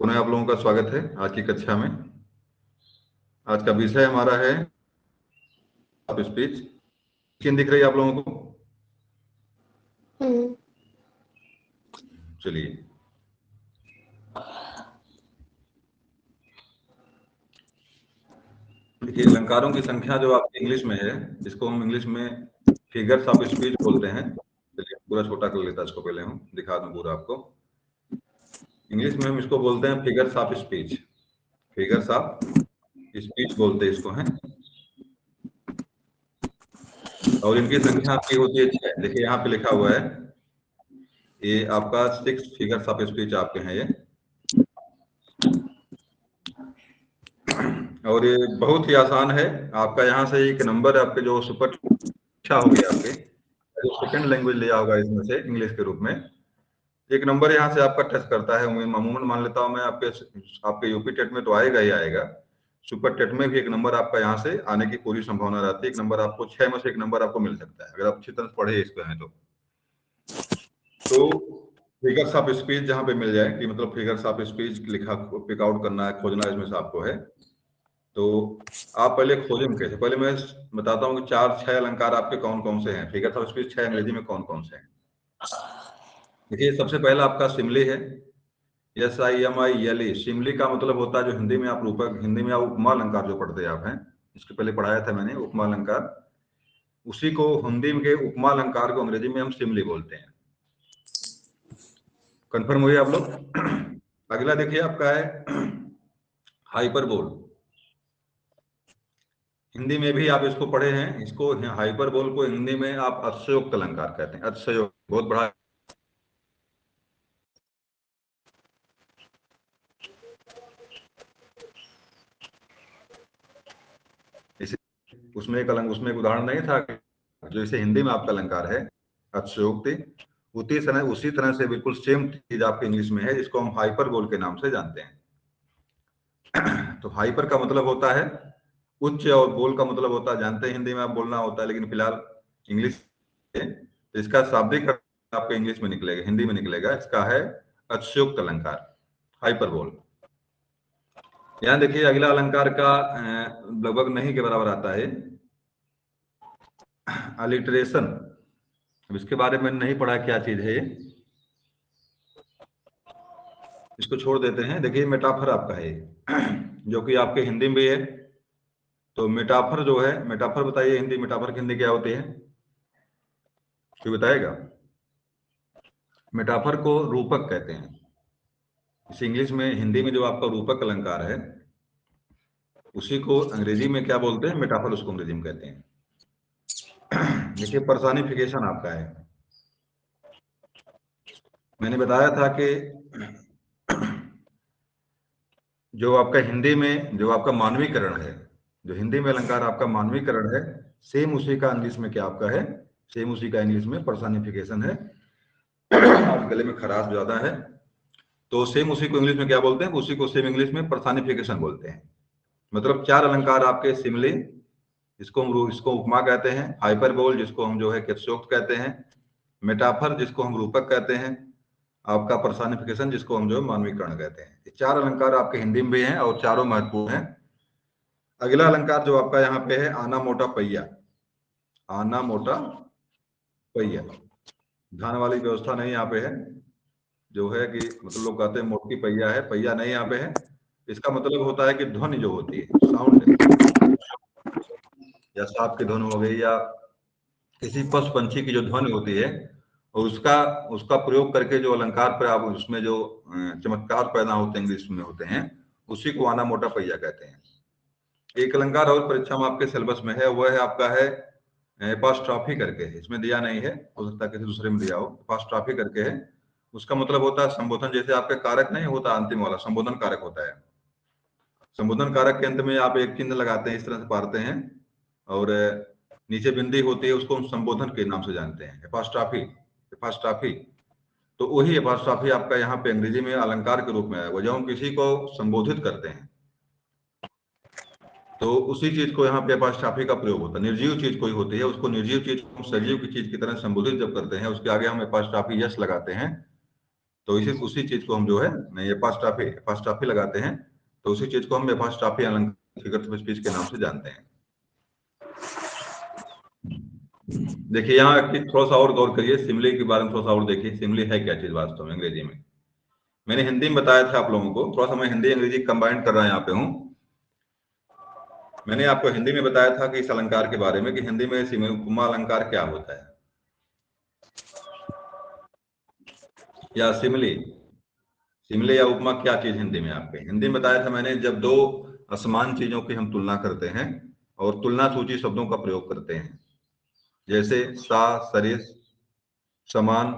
पुनः आप लोगों का स्वागत है आज की कक्षा में। आज का विषय हमारा है स्पीच। स्क्रीन दिख रही है आप लोगों को? चलिए, देखिए अलंकारों की संख्या जो आपकी इंग्लिश में है, इसको हम इंग्लिश में फिगर्स ऑफ स्पीच बोलते हैं। चलिए पूरा छोटा कर लेता इसको, पहले हम दिखा दूं पूरा आपको। इंग्लिश में हम इसको बोलते हैं figures of speech. Figures of speech बोलते हैं इसको, हैं। और इनकी संख्या आपकी होती है 6। देखिए यहाँ पे लिखा हुआ है, ये आपका 6 फिगर्स ऑफ स्पीच आपके हैं ये। और ये बहुत ही आसान है। आपका यहाँ से एक नंबर आपके जो सुपर अच्छा होगी आपके जो सेकंड लैंग्वेज लिया होगा इसमें से इंग्लिश के रूप में, एक नंबर यहाँ से आपका टच करता है। अमूमन मान लेता हूँ मैं आपके यूपी टेट में तो आएगा ही आएगा। सुपर टेट में भी एक नंबर आपका यहाँ से आने की पूरी संभावना रहती है। एक नंबर आपको 6 में से एक नंबर आपको मिल सकता है अगर आप अच्छी तरह से पढ़े इस पे हैं तो फिगर्स ऑफ स्पीच जहाँ पे मिल जाए कि मतलब फिगर्स ऑफ स्पीच लिखा पिक आउट करना है, खोजना इसमें से आपको है। तो आप पहले खोजें कैसे, पहले मैं बताता हूँ कि 4-6 अलंकार आपके कौन कौन से हैं। फिगर्स ऑफ स्पीच 6 अंग्रेजी में कौन कौन से हैं। देखिए सबसे पहला आपका सिमली है, SIMILE। सिमली का मतलब होता है जो हिंदी में आप रूपक, हिंदी में आप उपमा अलंकार जो पढ़ते आप हैं, इसके पहले पढ़ाया था मैंने उपमा अलंकार। उसी को हिंदी के उपमा अलंकार को अंग्रेजी में हम सिमली बोलते हैं। कंफर्म हुए आप लोग? अगला देखिए आपका है हाइपरबोल। हिंदी में भी आप इसको पढ़े हैं, इसको हाइपरबोल को हिंदी में आप अतिशयोक्त अलंकार कहते हैं। अतिशयोक्त बहुत बड़ा, उसमें एक उदाहरण नहीं था जो इसे हिंदी में आपका अलंकार है अतिशयोक्ति, उसी तरह से बिल्कुल सेम चीज आपके इंग्लिश में है, जिसको हम हाइपरबोल के नाम से जानते हैं। तो हाइपर का मतलब होता है उच्च और बोल का मतलब होता है, जानते हैं हिंदी में आप बोलना होता है, लेकिन फिलहाल इंग्लिश तो इसका शाब्दिक अर्थ आपके इंग्लिश में निकलेगा, हिंदी में निकलेगा। इसका है अतिशयोक्त अलंकार, हाइपरबोल। यहाँ देखिए अगला अलंकार का लगभग नहीं के बराबर आता है अलिटरेशन। अब इसके बारे में नहीं पढ़ा क्या चीज है ये, इसको छोड़ देते हैं। देखिए मेटाफर आपका है जो कि आपके हिंदी में भी है। तो मेटाफर जो है, मेटाफर बताइए हिंदी, मेटाफर की हिंदी क्या होती है, कोई बताएगा? मेटाफर को रूपक कहते हैं। इस इंग्लिश में, हिंदी में जो आपका रूपक अलंकार है उसी को अंग्रेजी में क्या बोलते हैं, मेटाफर, उसको अंग्रेजी में कहते हैं। देखिए पर्सनिफिकेशन आपका है, मैंने बताया था कि जो आपका हिंदी में जो आपका मानवीकरण है, जो हिंदी में अलंकार आपका मानवीकरण है, सेम उसी का इंग्लिश में क्या आपका है, सेम उसी का इंग्लिश में पर्सनिफिकेशन है। आज गले में खराश ज्यादा है, तो सेम उसी को इंग्लिश में क्या बोलते हैं, उसी को सेम इंग्लिश में पर्सनिफिकेशन बोलते हैं। मतलब 4 अलंकार आपके सिमले, इसको उपमा कहते हैं, हाइपरबोल जिसको हम जो है अतिशयोक्त कहते हैं, मेटाफर जिसको हम रूपक कहते हैं, आपका पर्सनिफिकेशन जिसको हम जो मानवीकरण कहते हैं। ये 4 अलंकार आपके हिंदी में भी हैं और चारों महत्वपूर्ण हैं। अगला अलंकार जो आपका यहाँ पे है आना मोटा पहिया। आना मोटा पहिया, ध्यान वाली व्यवस्था नहीं यहाँ पे है, जो है कि मतलब लोग कहते हैं मोटी पहिया है, पहिया नहीं यहाँ पे है। इसका मतलब होता है कि ध्वनि जो होती है, साउंड, या सांप की ध्वनि हो गई या किसी पशु पंछी की जो ध्वनि होती है, और उसका उसका प्रयोग करके जो अलंकार पर आप उसमें जो चमत्कार पैदा होते हैं इंग्लिश में होते हैं, उसी को आना मोटा पहिया कहते हैं। एक अलंकार और परीक्षा में आपके सिलेबस में है, वह है आपका है एपॉस्ट्रॉफी करके है, इसमें दिया नहीं है, हो सकता है किसी दूसरे में दिया हो। एपॉस्ट्रॉफी करके है, उसका मतलब होता है संबोधन। जैसे आपके कारक नहीं होता अंतिम वाला, संबोधन कारक होता है। संबोधन कारक के अंत में आप एक चिन्ह लगाते हैं, इस तरह से पढ़ते हैं, और नीचे बिंदी होती है, उसको हम संबोधन के नाम से जानते हैं, एपॉस्ट्रॉफी। एपॉस्ट्रॉफी तो वही एपॉस्ट्रॉफी आपका यहाँ पे अंग्रेजी में अलंकार के रूप में है, वो जब हम किसी को संबोधित करते हैं तो उसी चीज को यहाँ पे एपॉस्ट्रॉफी का प्रयोग होता है। निर्जीव चीज कोई होती है, उसको निर्जीव चीज को सजीव की चीज की तरह संबोधित जब करते हैं, उसके आगे हम एपॉस्ट्रॉफी यस लगाते हैं, तो इसी उसी चीज को हम जो है एपास्ट्रॉफी लगाते हैं, तो उसी चीज को हम एपास्ट्रॉफी अलंकार फिगर्स ऑफ स्पीच के नाम से जानते हैं। देखिए यहाँ की थोड़ा सा और गौर करिए, सिमली के बारे में थोड़ा सा और देखिए, सिमली है क्या चीज वास्तव में अंग्रेजी में। मैंने हिंदी में बताया था आप लोगों को, थोड़ा सा मैं हिंदी अंग्रेजी कंबाइन कर रहा यहाँ पे हूँ। मैंने आपको हिंदी में बताया था कि इस अलंकार के बारे में कि हिंदी में उपमा अलंकार क्या होता है, या सिमले या उपमा क्या चीज हिंदी में। आपके हिंदी में बताया था मैंने, जब दो असमान चीजों की हम तुलना करते हैं और तुलना सूची शब्दों का प्रयोग करते हैं, जैसे सा, सरिस, समान,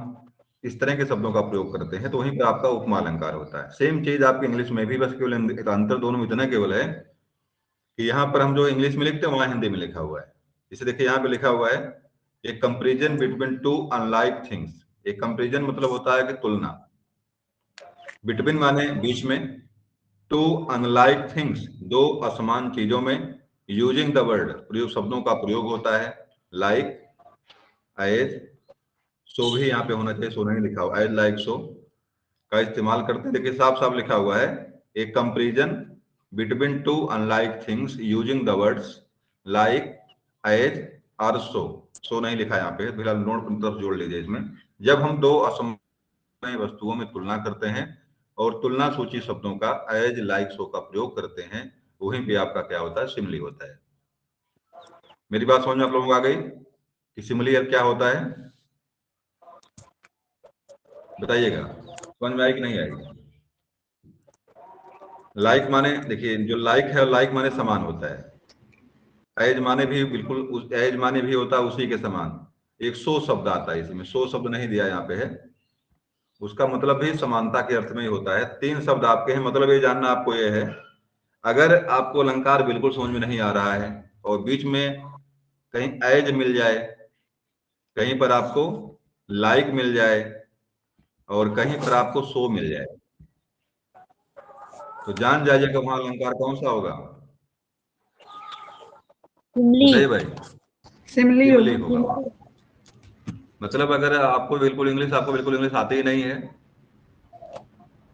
इस तरह के शब्दों का प्रयोग करते हैं, तो वहीं पर आपका उपमा अलंकार होता है। सेम चीज आपके इंग्लिश में भी, बस केवल अंतर दोनों में इतना केवल है कि यहाँ पर हम जो इंग्लिश में लिखते हैं वहां हिंदी में लिखा हुआ है। इसे देखिए यहाँ पे लिखा हुआ है a comparison between two unlike things. एक कंपेरिजन मतलब होता है कि तुलना, बिटवीन माने बीच में, टू अनलाइक थिंग्स दो असमान चीजों में, यूजिंग द वर्ड प्रयोग शब्दों का प्रयोग होता है, लाइक, एज, सो भी यहाँ पे होना चाहिए, सो नहीं लिखा हुआ, एज लाइक सो का इस्तेमाल करते हैं। देखिए साफ साफ लिखा हुआ है a comparison between two unlike things using the words like, as और सो नहीं लिखा है यहाँ पे, फिलहाल नोट की तरफ जोड़ लीजिए इसमें। जब हम दो असमान वस्तुओं में तुलना करते हैं और तुलना सूची शब्दों का एज, लाइक, सो का प्रयोग करते हैं, वहीं पे आपका क्या होता है, सिमली होता है। मेरी बात समझ में आप लोगों को आ गई कि सिमली अब क्या होता है, बताइएगा, समझ में आएगी कि नहीं आएगी। लाइक माने देखिए, जो लाइक है लाइक माने समान होता है, एज माने भी बिल्कुल एज माने भी होता है उसी के समान। एक सो शब्द आता है इसमें, सो शब्द नहीं दिया यहाँ पे है, उसका मतलब भी समानता के अर्थ में ही होता है। तीन शब्द आपके हैं, मतलब ये जानना आपको ये है, अगर आपको अलंकार बिल्कुल समझ में नहीं आ रहा है और बीच में कहीं एज मिल जाए, कहीं पर आपको लाइक मिल जाए और कहीं पर आपको सो मिल जाए, तो जान जाइएगा वहां अलंकार कौन सा होगा, बताइए भाई। सिमली सिमली होगा। होगा। मतलब अगर आपको बिल्कुल इंग्लिश आती ही नहीं है,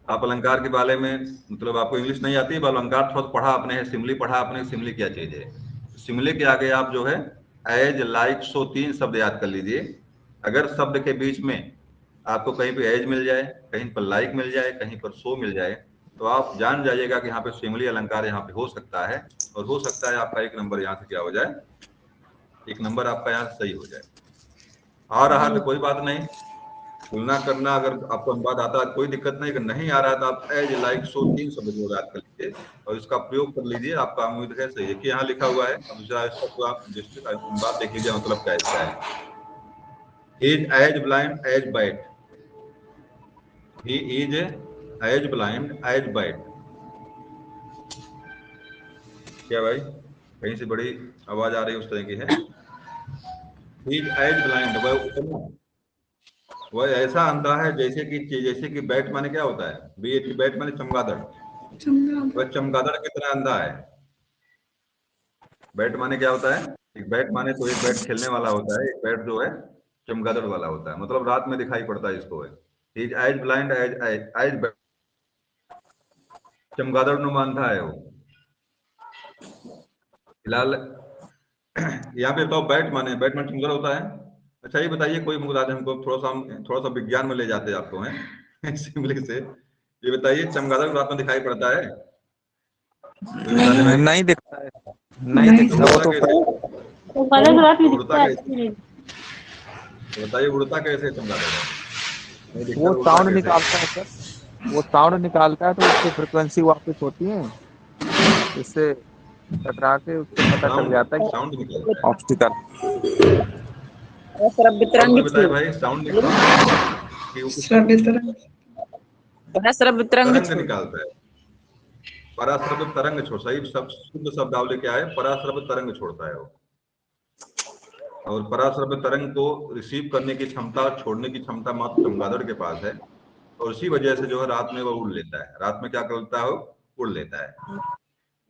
आप अलंकार के बारे में, मतलब आपको इंग्लिश नहीं आती है, अलंकार थोड़ा पढ़ा आपने है, सिमली पढ़ा आपने, सिमली क्या चीज है, सिमली के आगे आप जो है एज, लाइक, सो तीन शब्द याद कर लीजिए। अगर शब्द के बीच में आपको कहीं पे एज मिल जाए, कहीं पर लाइक मिल जाए, कहीं पर सो मिल जाए, तो आप जान जाइएगा कि यहाँ पे सिमली अलंकार यहाँ पे हो सकता है, और हो सकता है आपका एक नंबर यहाँ से क्या हो जाए, एक नंबर आपका यहाँ सही हो जाए। आ रहा तो कोई बात नहीं, तुलना करना अगर आपको अनुवाद आता है कोई दिक्कत नहीं, अगर नहीं आ रहा है तो आप एज, लाइक, सो तीन शब्द जो याद कर लीजिए और इसका प्रयोग कर लीजिए, आपका उम्मीद है सही है। कि यहाँ लिखा हुआ है, अब दूसरा इसको आप अनुवाद देख लीजिए, मतलब क्या इसका है, is as blind as bat, he is as blind as bat. क्या भाई, कहीं से बड़ी आवाज आ रही है उस तरह की है, ही इज एज ब्लाइंड, वह ऐसा अंधा है जैसे कि बैट माने क्या होता है, बी बैट माने चमगादड़, वह चमगादड़ की तरह अंधा है। बैट माने क्या होता है, एक बैट माने तो एक बैट खेलने वाला होता है, एक बैट जो है चमगादड़ वाला होता है, मतलब रात में दिखाई पड़ता है इसको है, is as blind as as, चमगादड़ नुमा अंधा है वो। फिलहाल यहाँ पे तो बैट माने चमगादड़ होता है। अच्छा ये बताइए, कोई बता दे हमको, थोड़ा सा विज्ञान में ले जाते हैं आपको हैं सिमली से। ये बताइए, चमगादड़ रात में दिखाई पड़ता है, कोई बता दे भाई। नहीं दिखता है, नहीं दिखता वो उड़ता तो। कैसे, तो गलत रात में उड़ता दिखता कैसे, है। तो बताइए उड़ता कैसे चमगादड़, नहीं दिखता वो तो उड़ता साउंड कैसे। निकालता है सर, वो साउंड निकालता है तो उसकी फ्रिक्वेंसी वापस होती है, इससे टकरा के उससे पता चल साउंड जाता है साउंड निकलता है, ऑब्स्टिकल। श्रव्य और तरंग कोई बताए भाई, साउंड निकलता है कि वो श्रव्य तरंग। श्रव्य तरंग तरंग निकालता है, पराश्रव्य तरंग छोड़, सही सब शुद्ध शब्दावली क्या है, पराश्रव्य तरंग छोड़ता है वो, और पराश्रव्य तरंग को रिसीव करने की क्षमता और छोड़ने की क्षमता मात्र चमगादड़ के पास है, और इसी वजह से जो है रात में वो उड़ लेता है, रात में क्या कर लेता है, वो उड़ लेता है।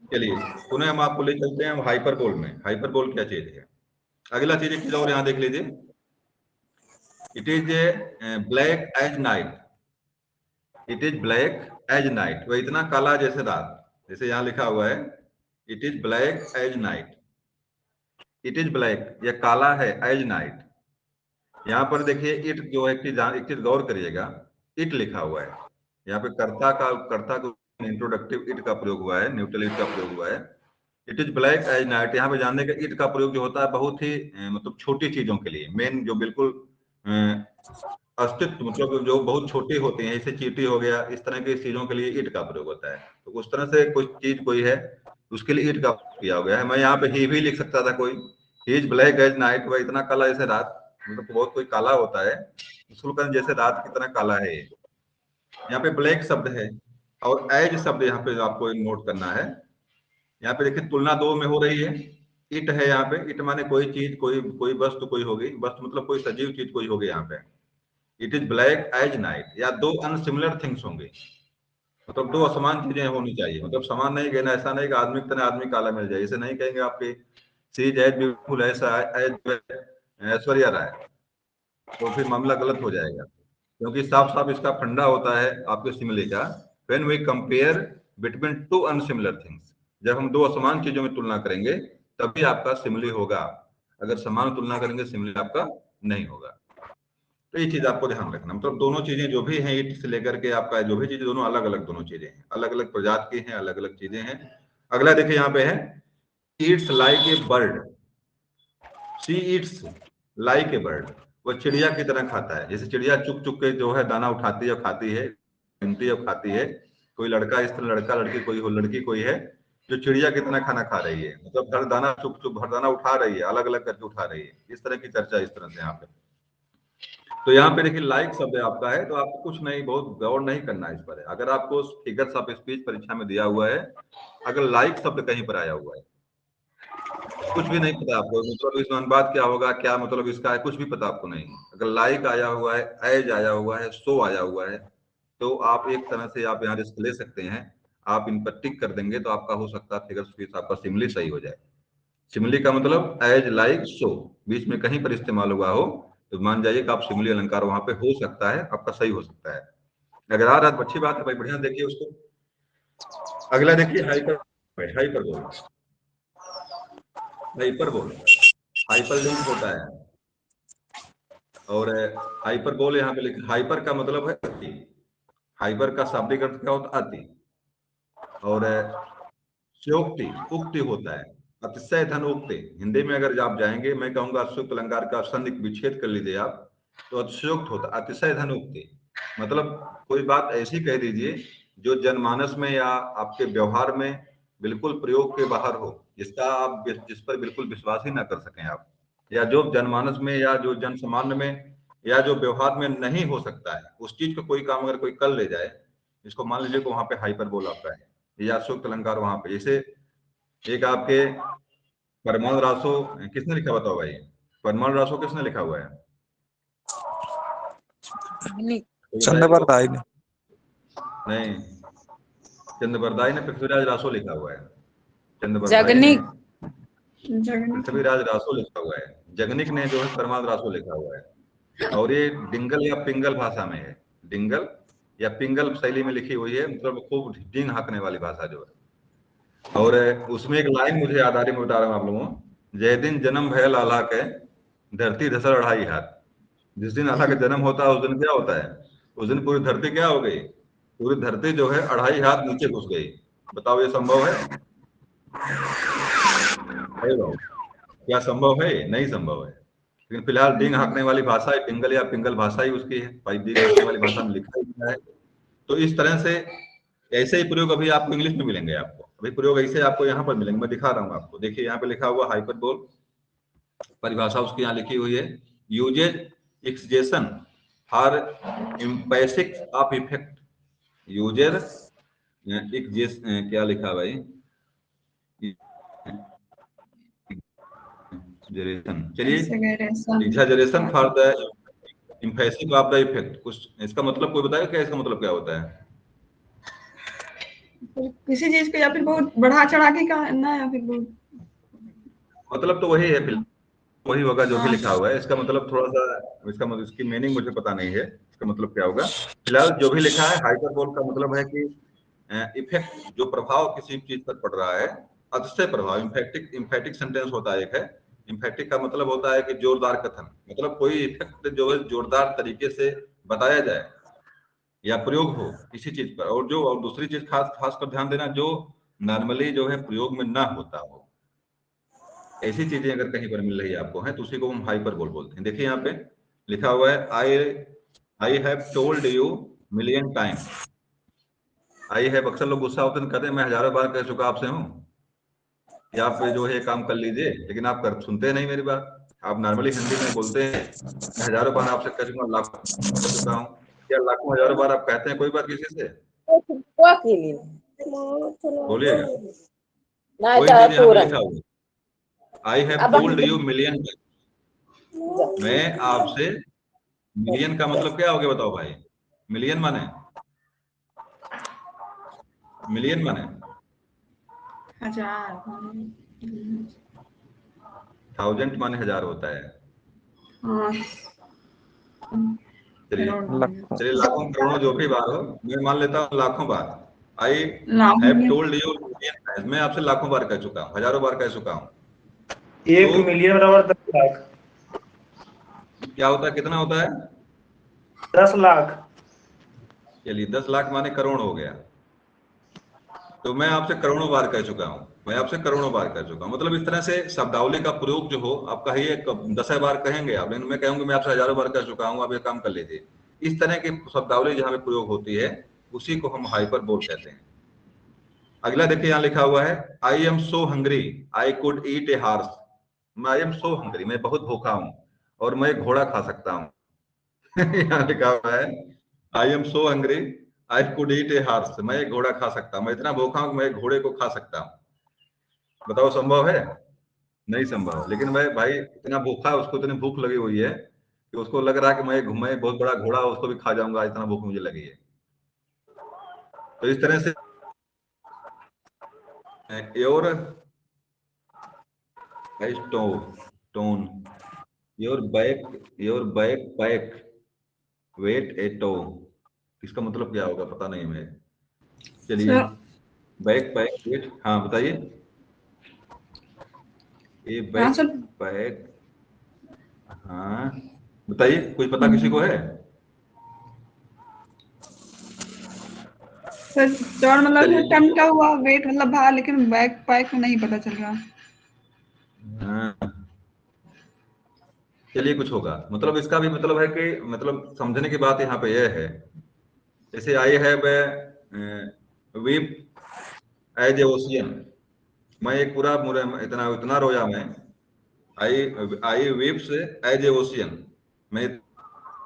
चलिए पुनः हम आपको ले चलते हैं हाइपरबोल में। हाइपरबोल क्या चीज है, अगला चीज एक चीज और यहाँ देख लीजिए, it is a black as night, it is black as night, वह इतना काला जैसे रात। जैसे यहाँ लिखा हुआ है it is black as night, it is black, यह काला है, एज नाइट। यहाँ पर देखिए इट जो है, एक चीज गौर करिएगा, इट लिखा हुआ है। यहाँ पे कर्ता को इंट्रोडक्टिव इट का प्रयोग हुआ है, न्यूट्रल इट का प्रयोग हुआ है। It is black as night, यहाँ पे जानने का इट का प्रयोग जो होता है बहुत ही मतलब छोटी चीजों के लिए, मेन जो बिल्कुल अस्तित्व मतलब जो बहुत छोटी होती हैं, जैसे चींटी हो गया, इस तरह की चीजों के लिए ईट का प्रयोग होता है। तो उस तरह से कुछ चीज कोई है उसके लिए ईट का किया गया है। मैं यहाँ पे ही भी लिख सकता था, कोई he is black as night, वह इतना काला जैसे रात, मतलब बहुत कोई काला होता है, उसको कहते जैसे रात कितना काला है। यहाँ पे ब्लैक शब्द है और एज शब्द यहाँ पे आपको नोट करना है। यहाँ पे देखिए तुलना दो में हो रही है। इट है यहाँ पे, इट माने कोई चीज, कोई वस्तु कोई होगी, वस्तु मतलब कोई सजीव चीज कोई होगी यहाँ पे। It is black as night, या दो अनसिमिलर थिंग्स होंगे, मतलब दो असमान चीजें होनी चाहिए, मतलब समान नहीं कहना, ऐसा नहीं कि आदमी की तरह आदमी काला मिल जाए, ऐसे नहीं कहेंगे आपके सी एज ब्यूटीफुल ऐसा एज ऐश्वर्या राय, तो फिर मामला गलत हो जाएगा। क्योंकि साफ साफ इसका फंडा होता है आपके सिमिले का, when we compare between two unsimilar things, जब हम दो असमान चीजों में तुलना करेंगे तभी आपका सिमिली होगा, अगर समान तुलना करेंगे सिमिली आपका नहीं होगा। तो ये चीज आपको ध्यान रखना, मतलब दोनों चीजें जो भी हैं ईट से लेकर के आपका जो भी चीजें, दोनों अलग अलग दोनों चीजें हैं, अलग अलग प्रजाति की हैं, अलग अलग चीजें हैं। अगला देखिए यहाँ पे है it's like a bird, see it's like a bird, वो चिड़िया की तरह खाता है, जैसे चिड़िया चुक चुक के जो है दाना उठाती है और खाती है, गिनती है और खाती है। कोई लड़का इस तरह, लड़का लड़की कोई हो, लड़की कोई है जो चिड़िया कितना खाना खा रही है, मतलब हर दाना चुक चुक हर दाना उठा रही है, अलग अलग करके उठा रही है, इस तरह की चर्चा इस तरह से यहाँ पे। तो यहाँ पे देखिए लाइक शब्द आपका है, तो आपको कुछ नहीं, बहुत गौर नहीं करना है इस पर। अगर आपको फिगर्स ऑफ स्पीच परीक्षा में दिया हुआ है, अगर लाइक शब्द कहीं पर आया हुआ है, कुछ भी नहीं पता आपको, मतलब इसमें अनुवाद क्या होगा, क्या मतलब इसका है, कुछ भी पता आपको नहीं। अगर लाइक आया हुआ है, एज आया हुआ है, सो आया हुआ है, तो आप एक तरह से आप यहाँ रिस्क ले सकते हैं, आप इन पर टिक कर देंगे तो आपका हो सकता है फिगर स्पीच आपका सिमिली सही हो जाए। सिमिली का मतलब एज लाइक सो बीच में कहीं पर इस्तेमाल हुआ हो तो मान जाइए कि आप सिमिली अलंकार वहां पे हो सकता है, आपका सही हो सकता है। अगर आ रहा है तो अच्छी बात है भाई, बढ़िया देखिए उसको। अगला देखिए हाइपर, हाइपर बोल, हाइपर बोल, हाइपर लिंक होता है, और हाइपर बोल यहाँ पे लिखा, हाइपर का मतलब है अति, हाइपर का शाब्दिक अर्थ क्या होता है, अति, और स्योक्ति उक्ति होता है, अतिशय धन उक्ति। हिंदी में अगर आप जाएंगे, मैं कहूंगा अतिशयोक्त अलंकार का संधि विच्छेद कर लीजिए आप, तो अतिशयोक्त होता है, अतिशय धन उक्ति, मतलब कोई बात ऐसी कह दीजिए जो जनमानस में या आपके व्यवहार में बिल्कुल प्रयोग के बाहर हो, जिसका आप जिस पर बिल्कुल विश्वास ही ना कर सकें आप, या जो जनमानस में या जो जन सामान्य में या जो व्यवहार में नहीं हो सकता है, उस चीज का कोई काम अगर कोई कर ले जाए, इसको मान लीजिए कि वहां पे हाइपर बोल आपका है, या अतिशयोक्त अलंकार वहां पे। जैसे एक आपके परमाणु रासो किसने लिखा बताओ भाई, परमाणु रासो किसने लिखा हुआ है? चंद्रबरदाई ने। नहीं, चंद्रबरदाई ने पृथ्वीराज रासो लिखा हुआ है, चंद्रबरदाई ने जगनिक, पृथ्वीराज रासो लिखा हुआ है, जगनिक ने जो है परमाणु रासो लिखा हुआ है। और ये डिंगल या पिंगल भाषा में है, डिंगल या पिंगल शैली में लिखी हुई है, मतलब खूब डींग हाँकने वाली भाषा जो है। और उसमें एक लाइन मुझे याद आ रही, मैं बता रहा हूँ आप लोगों को, जय दिन जन्म भय लाला के धरती धसर अढ़ाई हाथ। जिस दिन अल्लाह का जन्म होता है उस दिन क्या होता है, उस दिन पूरी धरती क्या हो गई, पूरी धरती जो है अढ़ाई हाथ नीचे घुस गई। बताओ ये संभव है? क्या संभव है? नहीं संभव है। लेकिन फिलहाल डींग हाँकने वाली भाषा है, पिंगल या पिंगल भाषा ही उसकी है भाई, डींग हाँकने वाली भाषा में लिखा गया है। तो इस तरह से ऐसे ही प्रयोग अभी आपको इंग्लिश में मिलेंगे, आपको अभी प्रयोग ऐसे आपको यहाँ पर मिलेंगे, मैं दिखा रहा हूँ आपको। देखिए यहाँ पे लिखा हुआ हाइपरबोल, परिभाषा उसकी यहाँ लिखी हुई है, यूजेज एक्सजेशन फॉर इम्पैसिक ऑफ इफेक्ट, यूजर क्या लिखा भाई, चलिए exaggeration for the emphasis of the effect, कुछ इसका मतलब कोई बताएगा क्या, इसका मतलब क्या होता है? किसी चीज को या फिर बहुत बढ़ा चढ़ा के कहना, या फिर बहुत, मतलब तो वही है, वही होगा जो भी लिखा हुआ है। इसका मतलब थोड़ा सा, इसका मतलब इसकी मीनिंग मुझे पता नहीं है, इसका मतलब क्या होगा? फिलहाल जो भी लिखा है हाइपरबोल का मतलब है कि इफेक्ट, जो प्रभाव किसी चीज पर पड़ रहा है, अतिशय प्रभाव। इम्फेटिक सेंटेंस होता है एक है। इम्फेटिक का मतलब होता है कि जोरदार कथन, मतलब कोई इफेक्ट जो है जोरदार तरीके से बताया जाए या प्रयोग हो किसी चीज पर। और दूसरी चीज खास खास कर ध्यान देना, जो नॉर्मली जो है प्रयोग में ना होता हो, ऐसी चीजें अगर कहीं पर मिल रही है आपको है तो उसी को हम हाइपरबोल बोलते हैं। देखिए यहाँ पे लिखा हुआ है, I have told you million time. I have, अक्सर लोग गुस्सा होते हैं कहते हैं मैं हजारों बार कह चुका आपसे हूँ कि आप जो है काम कर लीजिए, लेकिन आप कर सुनते नहीं मेरी बात। आप नॉर्मली हिंदी में बोलते हैं मैं हजारों बार आपसे कह चुका, लाखों कह चुका हूँ। क्या लाखों हजारों बार आप कहते हैं कोई बार किसी से? बोलिएगा। कोई चीज यहाँ पे लिखा हुआ है, I have told you million time. मैं आपसे, मिलियन का मतलब क्या हो गया बताओ भाई? मिलियन माने, मिलियन माने हजार। 1000 माने हजार होता है। हाँ, चलिए लाखों। चलिए, लाखों करोड़ों जो भी बार हो, मैं मान लेता हूँ लाखों बार। आई हैव लाखों। टोल्ड यू मिलियन टाइम्स, मैं आपसे लाखों बार कह चुका हूँ, हजारों बार कह चुका हूँ। 1 मिलियन बराबर 10 लाख। क्या होता है, कितना होता है? 10 लाख। चलिए 10 लाख माने करोड़ हो गया। तो मैं आपसे करोड़ों बार कह चुका हूँ, मैं आपसे करोड़ों बार कह चुका हूँ। मतलब इस तरह से शब्दावली का प्रयोग जो हो, आप कहिए 10 बार कहेंगे आप, लेकिन मैं कहूंगा मैं आपसे हजारों बार कह चुका हूँ, आप ये काम कर लीजिए। इस तरह की शब्दावली जहाँ पे प्रयोग होती है उसी को हम हाइपरबोल कहते हैं। अगला देखिए यहाँ लिखा हुआ है, I am so hungry I could eat a horse. I am so hungry, मैं बहुत भूखा हूँ और मैं एक घोड़ा खा सकता हूँ। यहाँ लिखा हुआ है, I am so hungry I could eat a horse, मैं एक घोड़ा खा सकता हूँ, मैं इतना भूखा हूँ मैं एक घोड़े को खा सकता हूँ। बताओ संभव है? नहीं संभव। लेकिन मैं भाई इतना भूखा है, उसको इतनी भूख लगी हुई है कि उसको लग रहा है कि मैं बहुत बड़ा घोड़ा उसको भी खा जाऊंगा, इतना भूख मुझे लगी है। तो इस तरह से your tone, your back pack weight a toe. इसका मतलब क्या होगा पता नहीं मैं। चलिए, सर, बैक पैक वेट, हाँ बताइए। ये हाँ बैक सर। पैक, हाँ बताइए, कुछ पता किसी को है? सर चौड़ मतलब चलिए, टर्म क्या हुआ, वेट मतलब भार, लेकिन बैक पैक नहीं पता चल रहा। हाँ चलिए कुछ होगा। मतलब इसका भी मतलब है कि, मतलब समझने की बात यहाँ पे यह है, जैसे I have weep as a ocean, मैं एक पूरा इतना इतना रोया मैं। I I weeps as a ocean, मैं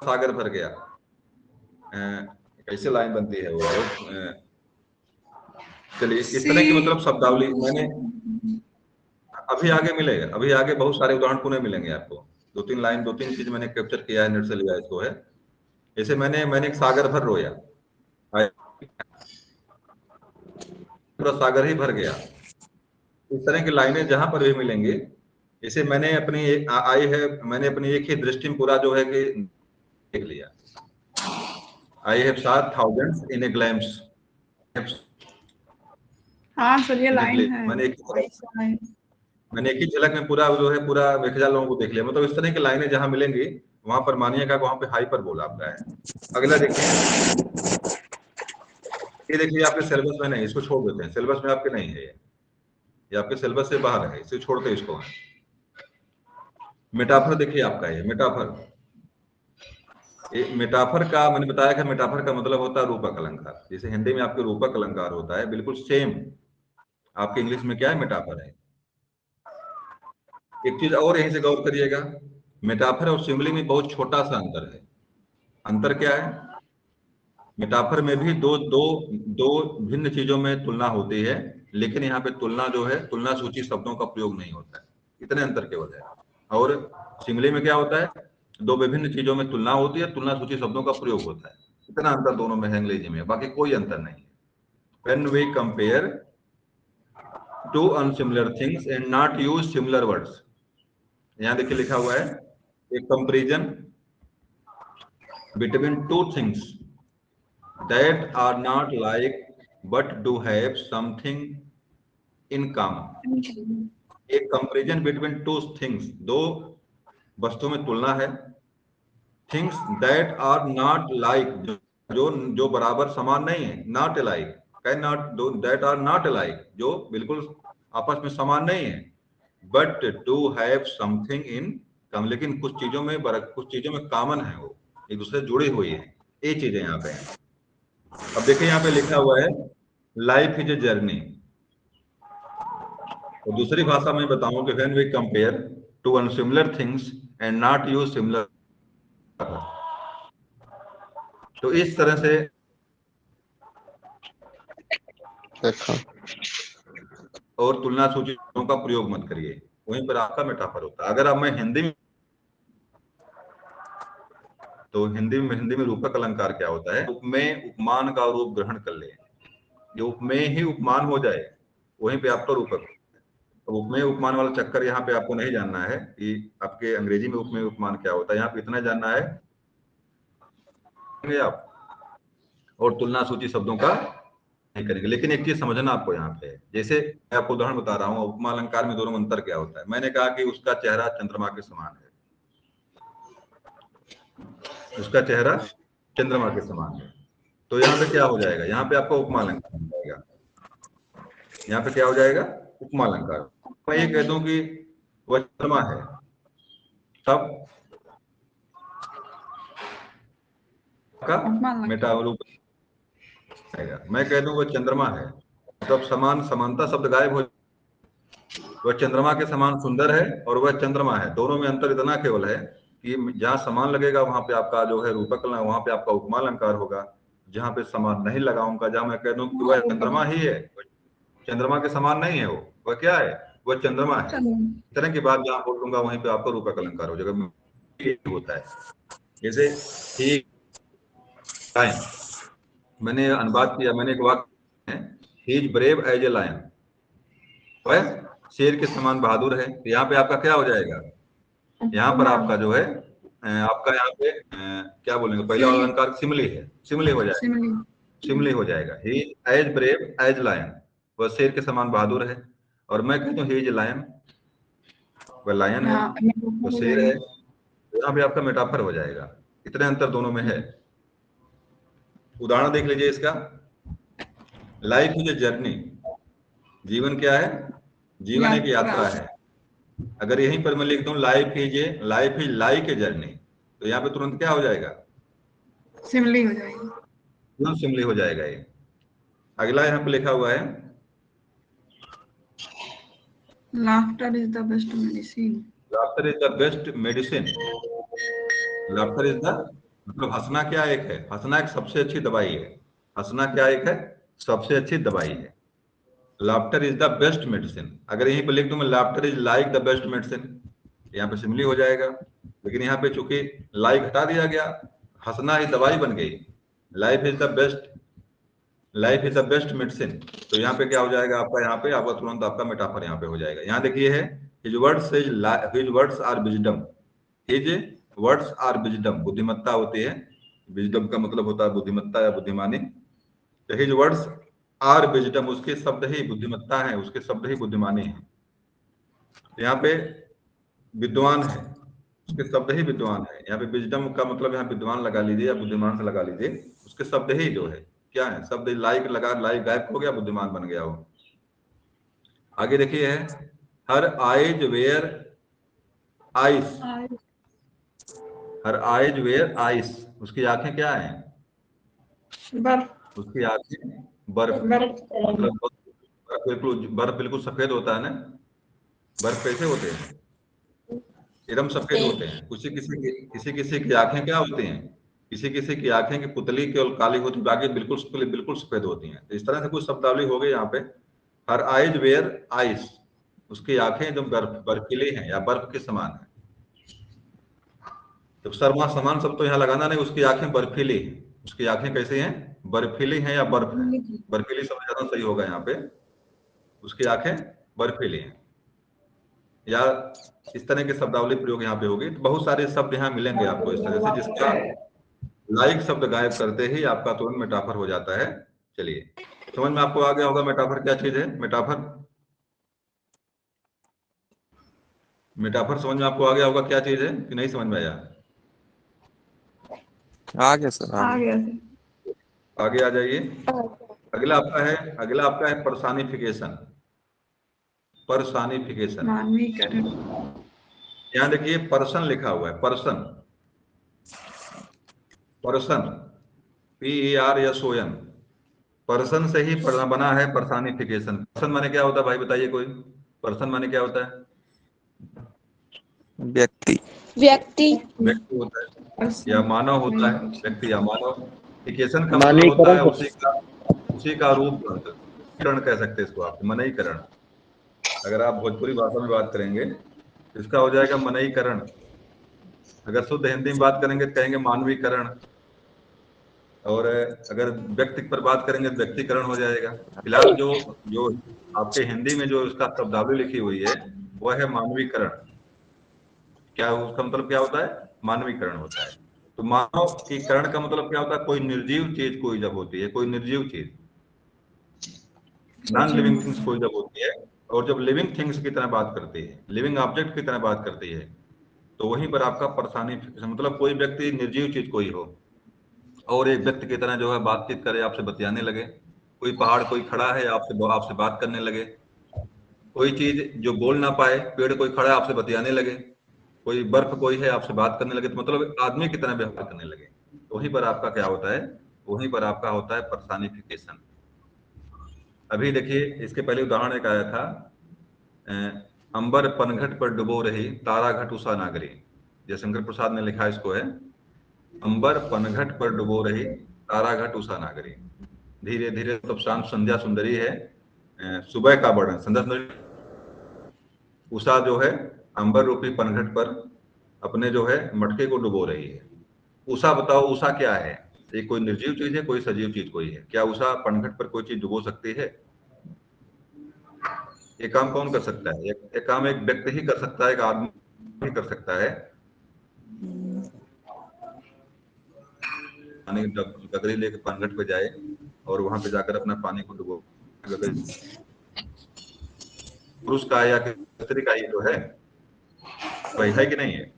सागर भर गया। कैसे लाइन बनती है वो? चलिए, इस सी। तरह की मतलब शब्दावली मैंने अभी आगे मिलेगा, अभी आगे बहुत सारे उदाहरण पुनः मिलेंगे आपको। दो तीन चीज मैंने कैप्चर किया है, नेट से लिया इसको है। जैसे मैंने एक सागर भर रोया, पूरा सागर ही भर गया। इस तरह की लाइनें जहां पर भी मिलेंगी, जैसे मैंने अपनी एक ही दृष्टि में पूरा जो है कि देख लिया। I have saw thousands in A glams, हाँ सर, ये इन ए लाइन है। मैंने ऐसा है। मैंने एक ही झलक में पूरा जो है पूरा 1000 लोगों को देख लिया। मतलब इस तरह की लाइनें जहां मिलेंगी वहां पर मानिएगा वहां पे हाइपर बोल आपका है। अगला देखिए, ये देखिए आपके सिलेबस में नहीं, इसको छोड़ देते हैं, सिलेबस में आपके नहीं है ये आपके सिलेबस से बाहर है, इसे छोड़ते हैं इसको। मेटाफर देखिए आपका है, मेटाफर। मेटाफर का मैंने बताया कि मेटाफर का मतलब होता है रूपक अलंकार। जैसे हिंदी में आपके रूपक अलंकार होता है, बिल्कुल सेम आपके इंग्लिश में क्या है, मेटाफर है। एक चीज और यहीं से गौर करिएगा, मेटाफर और सिमिली में बहुत छोटा सा अंतर है। अंतर क्या है? मेटाफर में भी दो दो दो भिन्न चीजों में तुलना होती है, लेकिन यहाँ पे तुलना जो है, तुलना सूची शब्दों का प्रयोग नहीं होता है, इतने अंतर केवल है। और सिमिली में क्या होता है, दो विभिन्न चीजों में तुलना होती है, तुलना सूची शब्दों का प्रयोग होता है। इतना अंतर दोनों में है अंग्रेजी में, बाकी कोई अंतर नहीं है। When we compare two unsimilar things and not use similar words, यहाँ देखिए लिखा हुआ है, एक comparison between two things that are not like but do have something in common. एक कंपेरिजन बिटवीन टू थिंग्स, दो वस्तुओं में तुलना है। Things that are not like, जो जो बराबर समान नहीं है। Not alike, can not, that are not alike, जो बिल्कुल आपस में समान नहीं है। But do have something in common, लेकिन कुछ चीजों में कॉमन है, वो एक दूसरे से जुड़ी हुई है। ये चीजें यहाँ पे हैं। अब देखिए यहाँ पे लिखा हुआ है लाइफ इज ए जर्नी। तो दूसरी भाषा में बताऊं कि when we compare two unsimilar things and not use similar, तो इस तरह से देखा। और तुलना सूचियों का प्रयोग मत करिए, वहीं पर आपका मेटाफर होता है। अगर अब मैं हिंदी में, तो हिंदी में रूपक अलंकार क्या होता है? उपमेय उपमान का रूप ग्रहण कर ले, जो उपमेय ही उपमान हो जाए, वहीं पे आपका रूपक। तो उपमेय उपमान वाला चक्कर यहाँ पे आपको नहीं जानना है कि आपके अंग्रेजी में उपमेय उपमान क्या होता है। यहाँ पे इतना जानना है आप, और तुलना सूची शब्दों का नहीं करेंगे। लेकिन एक चीज समझना आपको यहाँ पे, जैसे मैं आपको उदाहरण बता रहा हूँ, उपमा अलंकार में दोनों में अंतर क्या होता है। मैंने कहा कि उसका चेहरा चंद्रमा के समान है, उसका चेहरा चंद्रमा के समान है, तो यहाँ पे क्या हो जाएगा? यहाँ पे आपका उपमा अलंकार हो जाएगा। यहाँ पे क्या हो जाएगा? उपमा अलंकार। मैं ये कह दूं कि वह चंद्रमा है, तब का मेटारूप आएगा। मैं कह दूं वह चंद्रमा है, तब समानता शब्द गायब हो। वह चंद्रमा के समान सुंदर है और वह चंद्रमा है, दोनों में अंतर इतना केवल है कि जहां समान लगेगा वहां पे आपका जो है रूपक, वहां पे आपका उपमा अलंकार होगा। जहां पे समान नहीं लगाऊंगा, जहां मैं कह दूं कि वह चंद्रमा ही है, चंद्रमा के समान नहीं है, वह क्या है? वह चंद्रमा है। इस तरह की बात जहां बोल दूंगा वहीं पे आपका रूपक अलंकार हो जाएगा। होता है जैसे ठीक, मैंने अनुवाद किया, मैंने एक वाक्य है, he is brave as a lion, वह शेर के समान बहादुर है। यहाँ पे आपका क्या हो जाएगा? यहाँ पर आपका जो है आपका यहाँ पे क्या बोलेंगे, पहला अलंकार सिमली है, सिमली हो जाएगा, सिमली हो जाएगा। ही एज ब्रेव एज लायन, वह शेर के समान बहादुर है। और मैं कहता हूँ ही इज लायन, वह लायन है, वो शेर है। यहाँ पे आपका मेटाफर हो जाएगा। इतने अंतर दोनों में है। उदाहरण देख लीजिए इसका। लाइफ इज ए जर्नी, जीवन क्या है? जीवन एक यात्रा है। अगर यहीं पर मैं लिख दूं life is like a journey, तो यहाँ पे तुरंत क्या हो जाएगा? सिमली हो जाएगी, तुरंत सिमली हो जाएगा ये। अगला यहाँ पे लिखा हुआ है laughter is the best medicine. Laughter is the best medicine. Laughter is the, मतलब हंसना क्या एक है? हंसना एक सबसे अच्छी दवाई है। हंसना क्या एक है? सबसे अच्छी दवाई है। Laughter is the best medicine. अगर यहीं पे लिख दूं मैं laughter is like the best medicine, यहाँ पे सिमिली हो जाएगा। लेकिन यहाँ पे चूंकि लाइक हटा दिया गया, हंसना ही दवाई बन गई। Life is the best medicine, तो यहाँ पे क्या हो जाएगा आपका? यहाँ पे आपका तुरंत आपका मेटाफर यहाँ पे हो जाएगा। यहाँ देखिए है his words are wisdom. His words are wisdom, बुद्धिमत्ता होती है। विजडम का मतलब होता है बुद्धिमत्ता या बुद्धिमानी। तो हिज वर्ड्स आर विजडम, उसके शब्द ही बुद्धिमत्ता है, उसके शब्द ही बुद्धिमानी है। यहाँ पे विद्वान है, उसके शब्द ही विद्वान है। यहाँ पे विजडम का मतलब यहाँ विद्वान लगा लीजिए या बुद्धिमान से लगा लीजिए, उसके शब्द ही जो है क्या है? शब्द लाइक लगा, लाइक गायब हो गया, बुद्धिमान बन गया वो। आगे देखिए है her eyes were ice, her eyes were ice, उसकी आंखें क्या है? बर्फ, उसकी आंखें बर्फ, मतलब बर्फ बिल्कुल सफेद होता है ना। बर्फ कैसे होते हैं? एकदम सफेद होते हैं। किसी किसी की आंखें क्या होती हैं? किसी किसी की आंखें की पुतली केवल काली होती है, बाकी बिल्कुल सफेद होती हैं। तो इस तरह से कुछ शब्दावली हो गई यहाँ पे। हर आइज वेयर आइस, उसकी आंखें एकदम बर्फीली हैं या बर्फ के समान है। तो समान शब्द तो यहाँ लगाना नहीं, उसकी आंखें बर्फीली हैं। उसकी आंखें कैसी हैं? बर्फीली हैं या बर्फ है? बर्फीली शब्द ज्यादा सही होगा यहाँ पे। उसकी आंखें बर्फीली हैं, या इस तरह के शब्दावली प्रयोग यहाँ पे होगी। तो बहुत सारे शब्द यहाँ मिलेंगे आपको इस तरह से, जिसका लाइक शब्द गायब करते ही आपका तुरंत मेटाफर हो जाता है। चलिए, समझ में आपको आ गया होगा मेटाफर क्या चीज है। मेटाफर मेटाफर समझ में आपको आ गया होगा क्या चीज है कि नहीं समझ में आया? आ गया सर, आ आ गया। गया सर। आगे आ जाइए। अगला आपका है पर्सनिफिकेशन। पर्सनिफिकेशन, मानवीकरण। यहाँ देखिए पर्सन लिखा हुआ है। Person, person, PERSON। पर्सन से ही बना है पर्सनिफिकेशन। पर्सन माने क्या होता है भाई, बताइए कोई। पर्सन माने क्या होता है? व्यक्ति। व्यक्ति। व्यक्ति होता है या मानव होता है, व्यक्ति या मानव। फिकेशन का मतलब होता मानवीकरण है होता उसी का रूप करण कह सकते हैं इसको आप, मनईकरण। अगर आप भोजपुरी भाषा में बात करेंगे तो इसका हो जाएगा मनईकरण। अगर शुद्ध हिंदी में बात करेंगे तो कहेंगे मानवीकरण। और अगर व्यक्ति पर बात करेंगे तो व्यक्तिकरण हो जाएगा। फिलहाल जो जो आपके हिंदी में जो इसका शब्दावली लिखी हुई है वह है मानवीकरण। क्या उसका मतलब क्या होता है? मानवीकरण होता है। तो मानव की करण का मतलब क्या होता है? कोई निर्जीव चीज कोई जब होती है, कोई निर्जीव चीज, नॉन लिविंग थिंग्स कोई जब होती है, और जब लिविंग थिंग्स की तरह बात करती है, लिविंग ऑब्जेक्ट की तरह बात करती है, तो वहीं पर आपका पर्सनिफिकेशन, मतलब कोई व्यक्ति निर्जीव चीज कोई हो और एक व्यक्ति की तरह जो है बातचीत करे, आपसे बतियाने लगे। कोई पहाड़ कोई खड़ा है, आपसे आपसे बात करने लगे। कोई चीज जो बोल ना पाए, पेड़ कोई खड़ा है आपसे बतियाने लगे। कोई बर्फ कोई है आपसे बात करने लगे, तो मतलब आदमी की तरह व्यवहार करने लगे। तो वहीं पर आपका क्या होता है? वहीं पर आपका होता है पर्सनिफिकेशन। अभी देखिए इसके पहले उदाहरण एक आया था, अ, अंबर पनघट पर डुबो रही तारा घट उषा नागरी। जयशंकर प्रसाद ने लिखा इसको है, अंबर पनघट पर डुबो रही तारा घट उषा नागरी। धीरे धीरे तब शांत संध्या सुंदरी है, सुबह का वर्णन संध्या सुंदरी। उषा जो है अंबर रूपी पनघट पर अपने जो है मटके को डुबो रही है। उषा, बताओ उषा क्या है? ये कोई निर्जीव चीज है, कोई सजीव चीज कोई है? क्या उषा पनघट पर कोई चीज डुबो सकती है? ये काम कौन कर सकता है? ये काम एक व्यक्ति ही कर सकता है, एक आदमी ही कर सकता है। पानी गगरी लेके पनघट पे जाए और वहां पे जाकर अपना पानी को डुबो। पुरुष का या स्त्री का ही तो है भाई, है कि नहीं है?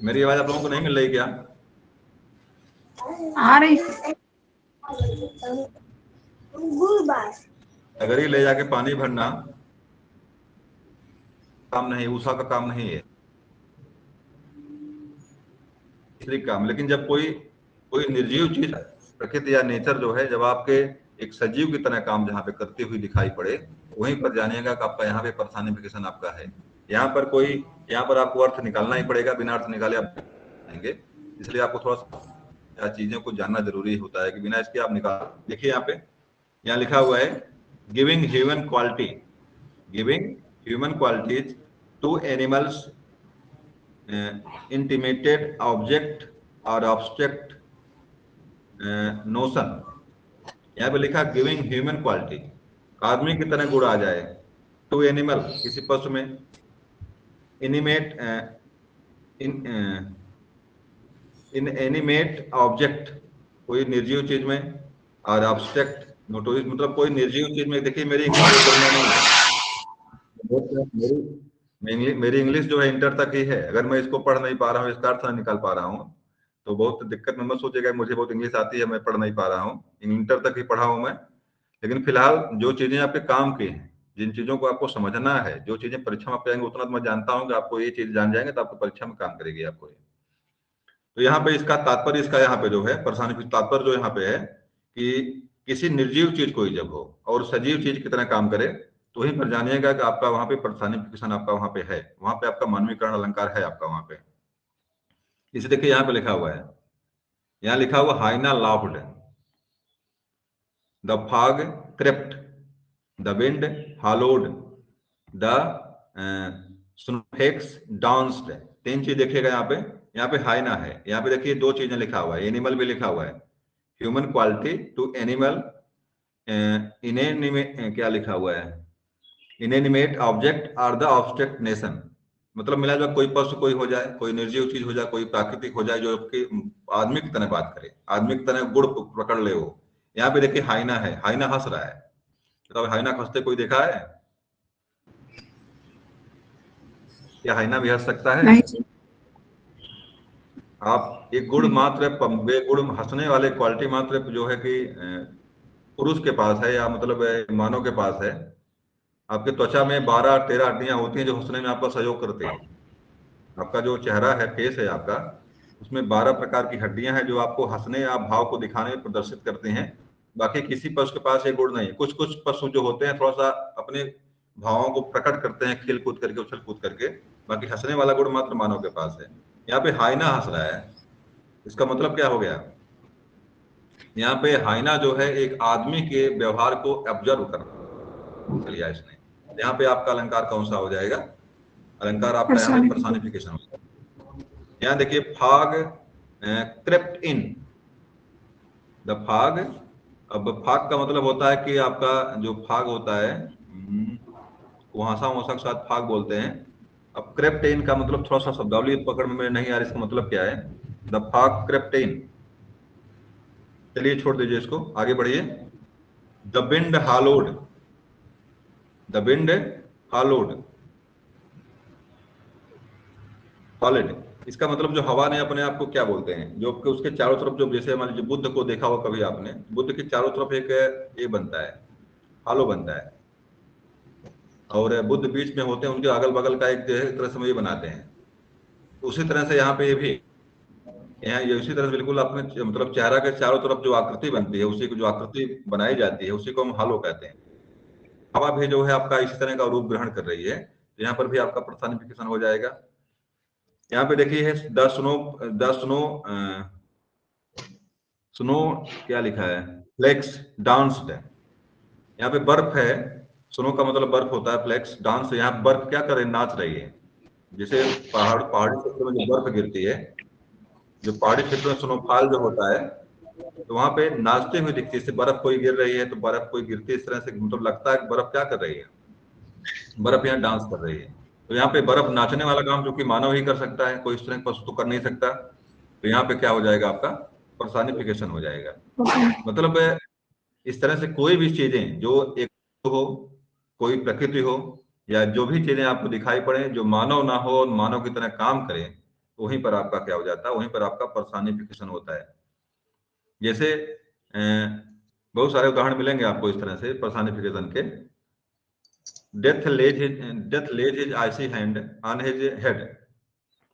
मेरी आवाज आप लोगों को नहीं मिल रही क्या? आ रही। गगरी ले जाके पानी भरना काम नहीं, उषा का काम नहीं है, इसलिए काम। लेकिन जब कोई कोई निर्जीव चीज, प्रकृति या नेचर जो है, जब आपके एक सजीव की तरह काम जहाँ पे करती हुई दिखाई पड़े, वहीं पर जानिएगा कि आपका यहाँ पे पर्सनिफिकेशन आपका है। यहाँ पर आपको अर्थ निकालना ही पड़ेगा, बिना अर्थ निकाले आप जाएंगे। इसलिए आपको थोड़ा सा चीजों को जानना जरूरी होता है कि बिना इसके आप निकाल। देखिए यहाँ लिखा हुआ है giving human quality, giving human qualities to animals, intimated object और ऑब्स्ट्रैक्ट नोशन। यहाँ पे लिखा गिविंग ह्यूमन क्वालिटी, आदमी की तरह गुण आ जाए, टू एनिमल किसी पशु में, इनिमेट इन एनिमेट ऑब्जेक्ट कोई निर्जीव चीज में, और ऑब्स्ट्रैक्ट नोटोरियस मतलब कोई निर्जीव चीज में। देखिए मेरी मेरी इंग्लिश जो है इंटर तक ही है। अगर मैं इसको पढ़ नहीं पा रहा हूँ, इसका अर्थ नहीं निकाल पा रहा हूँ, तो बहुत दिक्कत में मत सोचिएगा मुझे बहुत इंग्लिश आती है मैं पढ़ नहीं पा रहा हूँ। इंटर तक ही पढ़ा हूँ मैं। लेकिन फिलहाल जो चीजें आपके काम की हैं, जिन चीजों को आपको समझना है, जो चीजें परीक्षा में आप जाएंगे, उतना तो मैं जानता हूँ कि आपको ये चीज जान जाएंगे तो आपको परीक्षा में काम करेगी आपको। तो यहाँ पे इसका तात्पर्य, इसका यहाँ पे जो है पर्सनिफिकेशन तात्पर्य जो यहाँ पे है कि किसी निर्जीव चीज कोई जब हो और सजीव चीज की तरह काम करे, तो वहीं पर जानिएगा कि आपका वहां पे पर्सनिफिकेशन आपका वहां पे है, वहां पे आपका मानवीकरण अलंकार है आपका वहां पे। इसे देखिए यहाँ पे लिखा हुआ है, यहाँ लिखा हुआ hyena laughed, the fog crept, the wind hollowed, the snowflakes danced. तीन चीज देखिएगा यहाँ पे हाइना है, यहाँ पे देखिए दो चीजें लिखा हुआ है, एनिमल भी लिखा हुआ है, human quality to animal, inanimate क्या लिखा हुआ है, inanimate object or the abstract notion, मतलब मिला जुला कोई पशु कोई हो जाए, कोई निर्जीव चीज हो जाए, कोई प्राकृतिक हो जाए जो आपके आदमी की तरह बात करे, आदमी की तरह गुण पकड़ ले वो। यहाँ पे देखिए हाइना है, हाइना हंस रहा है, तो हाइना हंसते कोई देखा है? क्या हाइना भी हंस सकता है? नहीं जी। आप एक गुण मात्र वे गुण हंसने वाले क्वालिटी मात्र जो है कि पुरुष के पास है या मतलब मानव के पास है। आपके त्वचा में 12-13 हड्डियां होती हैं जो हंसने में आपका सहयोग करते हैं। आपका जो चेहरा है, फेस है आपका, उसमें 12 प्रकार की हड्डियां हैं जो आपको हंसने या भाव को दिखाने में प्रदर्शित करते हैं। बाकी किसी पशु के पास ये गुण नहीं है। कुछ कुछ पशु जो होते हैं थोड़ा सा अपने भावों को प्रकट करते हैं खेल कूद करके, उछल कूद करके, बाकी हंसने वाला गुण मात्र मानव के पास है। यहाँ पे हाइना हंस रहा है, इसका मतलब क्या हो गया? यहाँ पे हाइना जो है एक आदमी के व्यवहार को ऑब्जर्व कर लिया इसने। यहाँ पे आपका अलंकार कौन सा हो जाएगा? अलंकार आपका यहाँ पे पर्सोनिफिकेशन हो जाएगा। यहाँ देखिए फाग क्रेप्ट इन, द फाग। अब फाग का मतलब होता है कि आपका जो फाग होता है कुहासा वहासा के साथ फाग बोलते हैं। अब क्रेप्ट इन का मतलब थोड़ा सा शब्दावली पकड़ में नहीं आ रही, इसका मतलब क्या है? द फाग क्रेप्ट इन। चलिए छोड़ दीजिए इसको, आगे बढ़िए। द विंड हालोड, द विंड हालोड, हॉलिड, इसका मतलब जो हवा ने अपने आप को क्या बोलते हैं, जो कि उसके चारों तरफ, जो जैसे मान लीजिए बुद्ध को देखा हो कभी आपने, बुद्ध के चारों तरफ एक ये बनता है, हालो बनता है, और बुद्ध बीच में होते हैं, उनके अगल बगल का एक जो है तरह से ये बनाते हैं। उसी तरह से यहाँ पे ये भी, यहाँ ये उसी तरह से बिल्कुल अपने मतलब चेहरा के चारों तरफ जो आकृति बनती है, उसी को जो आकृति बनाई जाती है उसी को हम हालो कहते हैं। हवा भी जो है आपका इसी तरह का रूप ग्रहण कर रही है, तो यहाँ पर भी आपका पर्सनिफिकेशन हो जाएगा। यहाँ पे देखिए है द स्नो स्नो क्या लिखा है, फ्लेक्स डांस्ड। यहाँ पे बर्फ है, स्नो का मतलब बर्फ होता है, फ्लेक्स डांस, यहाँ बर्फ क्या कर रही है, नाच रही है। जैसे पहाड़ी क्षेत्रों में जो बर्फ गिरती है, जो पहाड़ी क्षेत्रों में स्नोफॉल जो होता है, तो वहां पे नाचते हुए दिखती है। जैसे बर्फ कोई गिर रही है तो बर्फ कोई गिरती है, इस तरह से मतलब लगता है कि बर्फ क्या कर रही है, बर्फ यहाँ डांस कर रही है। तो यहाँ पे बर्फ नाचने वाला काम जो कि मानव ही कर सकता है, कोई इस तरह पशु तो कर नहीं सकता। तो यहाँ पे क्या हो जाएगा, आपका पर्सनिफिकेशन हो जाएगा। मतलब इस तरह से कोई भी चीजें जो एक हो, कोई प्रकृति हो, या जो भी चीजें आपको दिखाई पड़े जो मानव ना हो और मानव की तरह काम करें, तो वहीं पर आपका क्या हो जाता है, वहीं पर आपका पर्सनिफिकेशन होता है। जैसे बहुत सारे उदाहरण मिलेंगे आपको इस तरह से पर्सनिफिकेशन के। Death lays his icy hand on his head,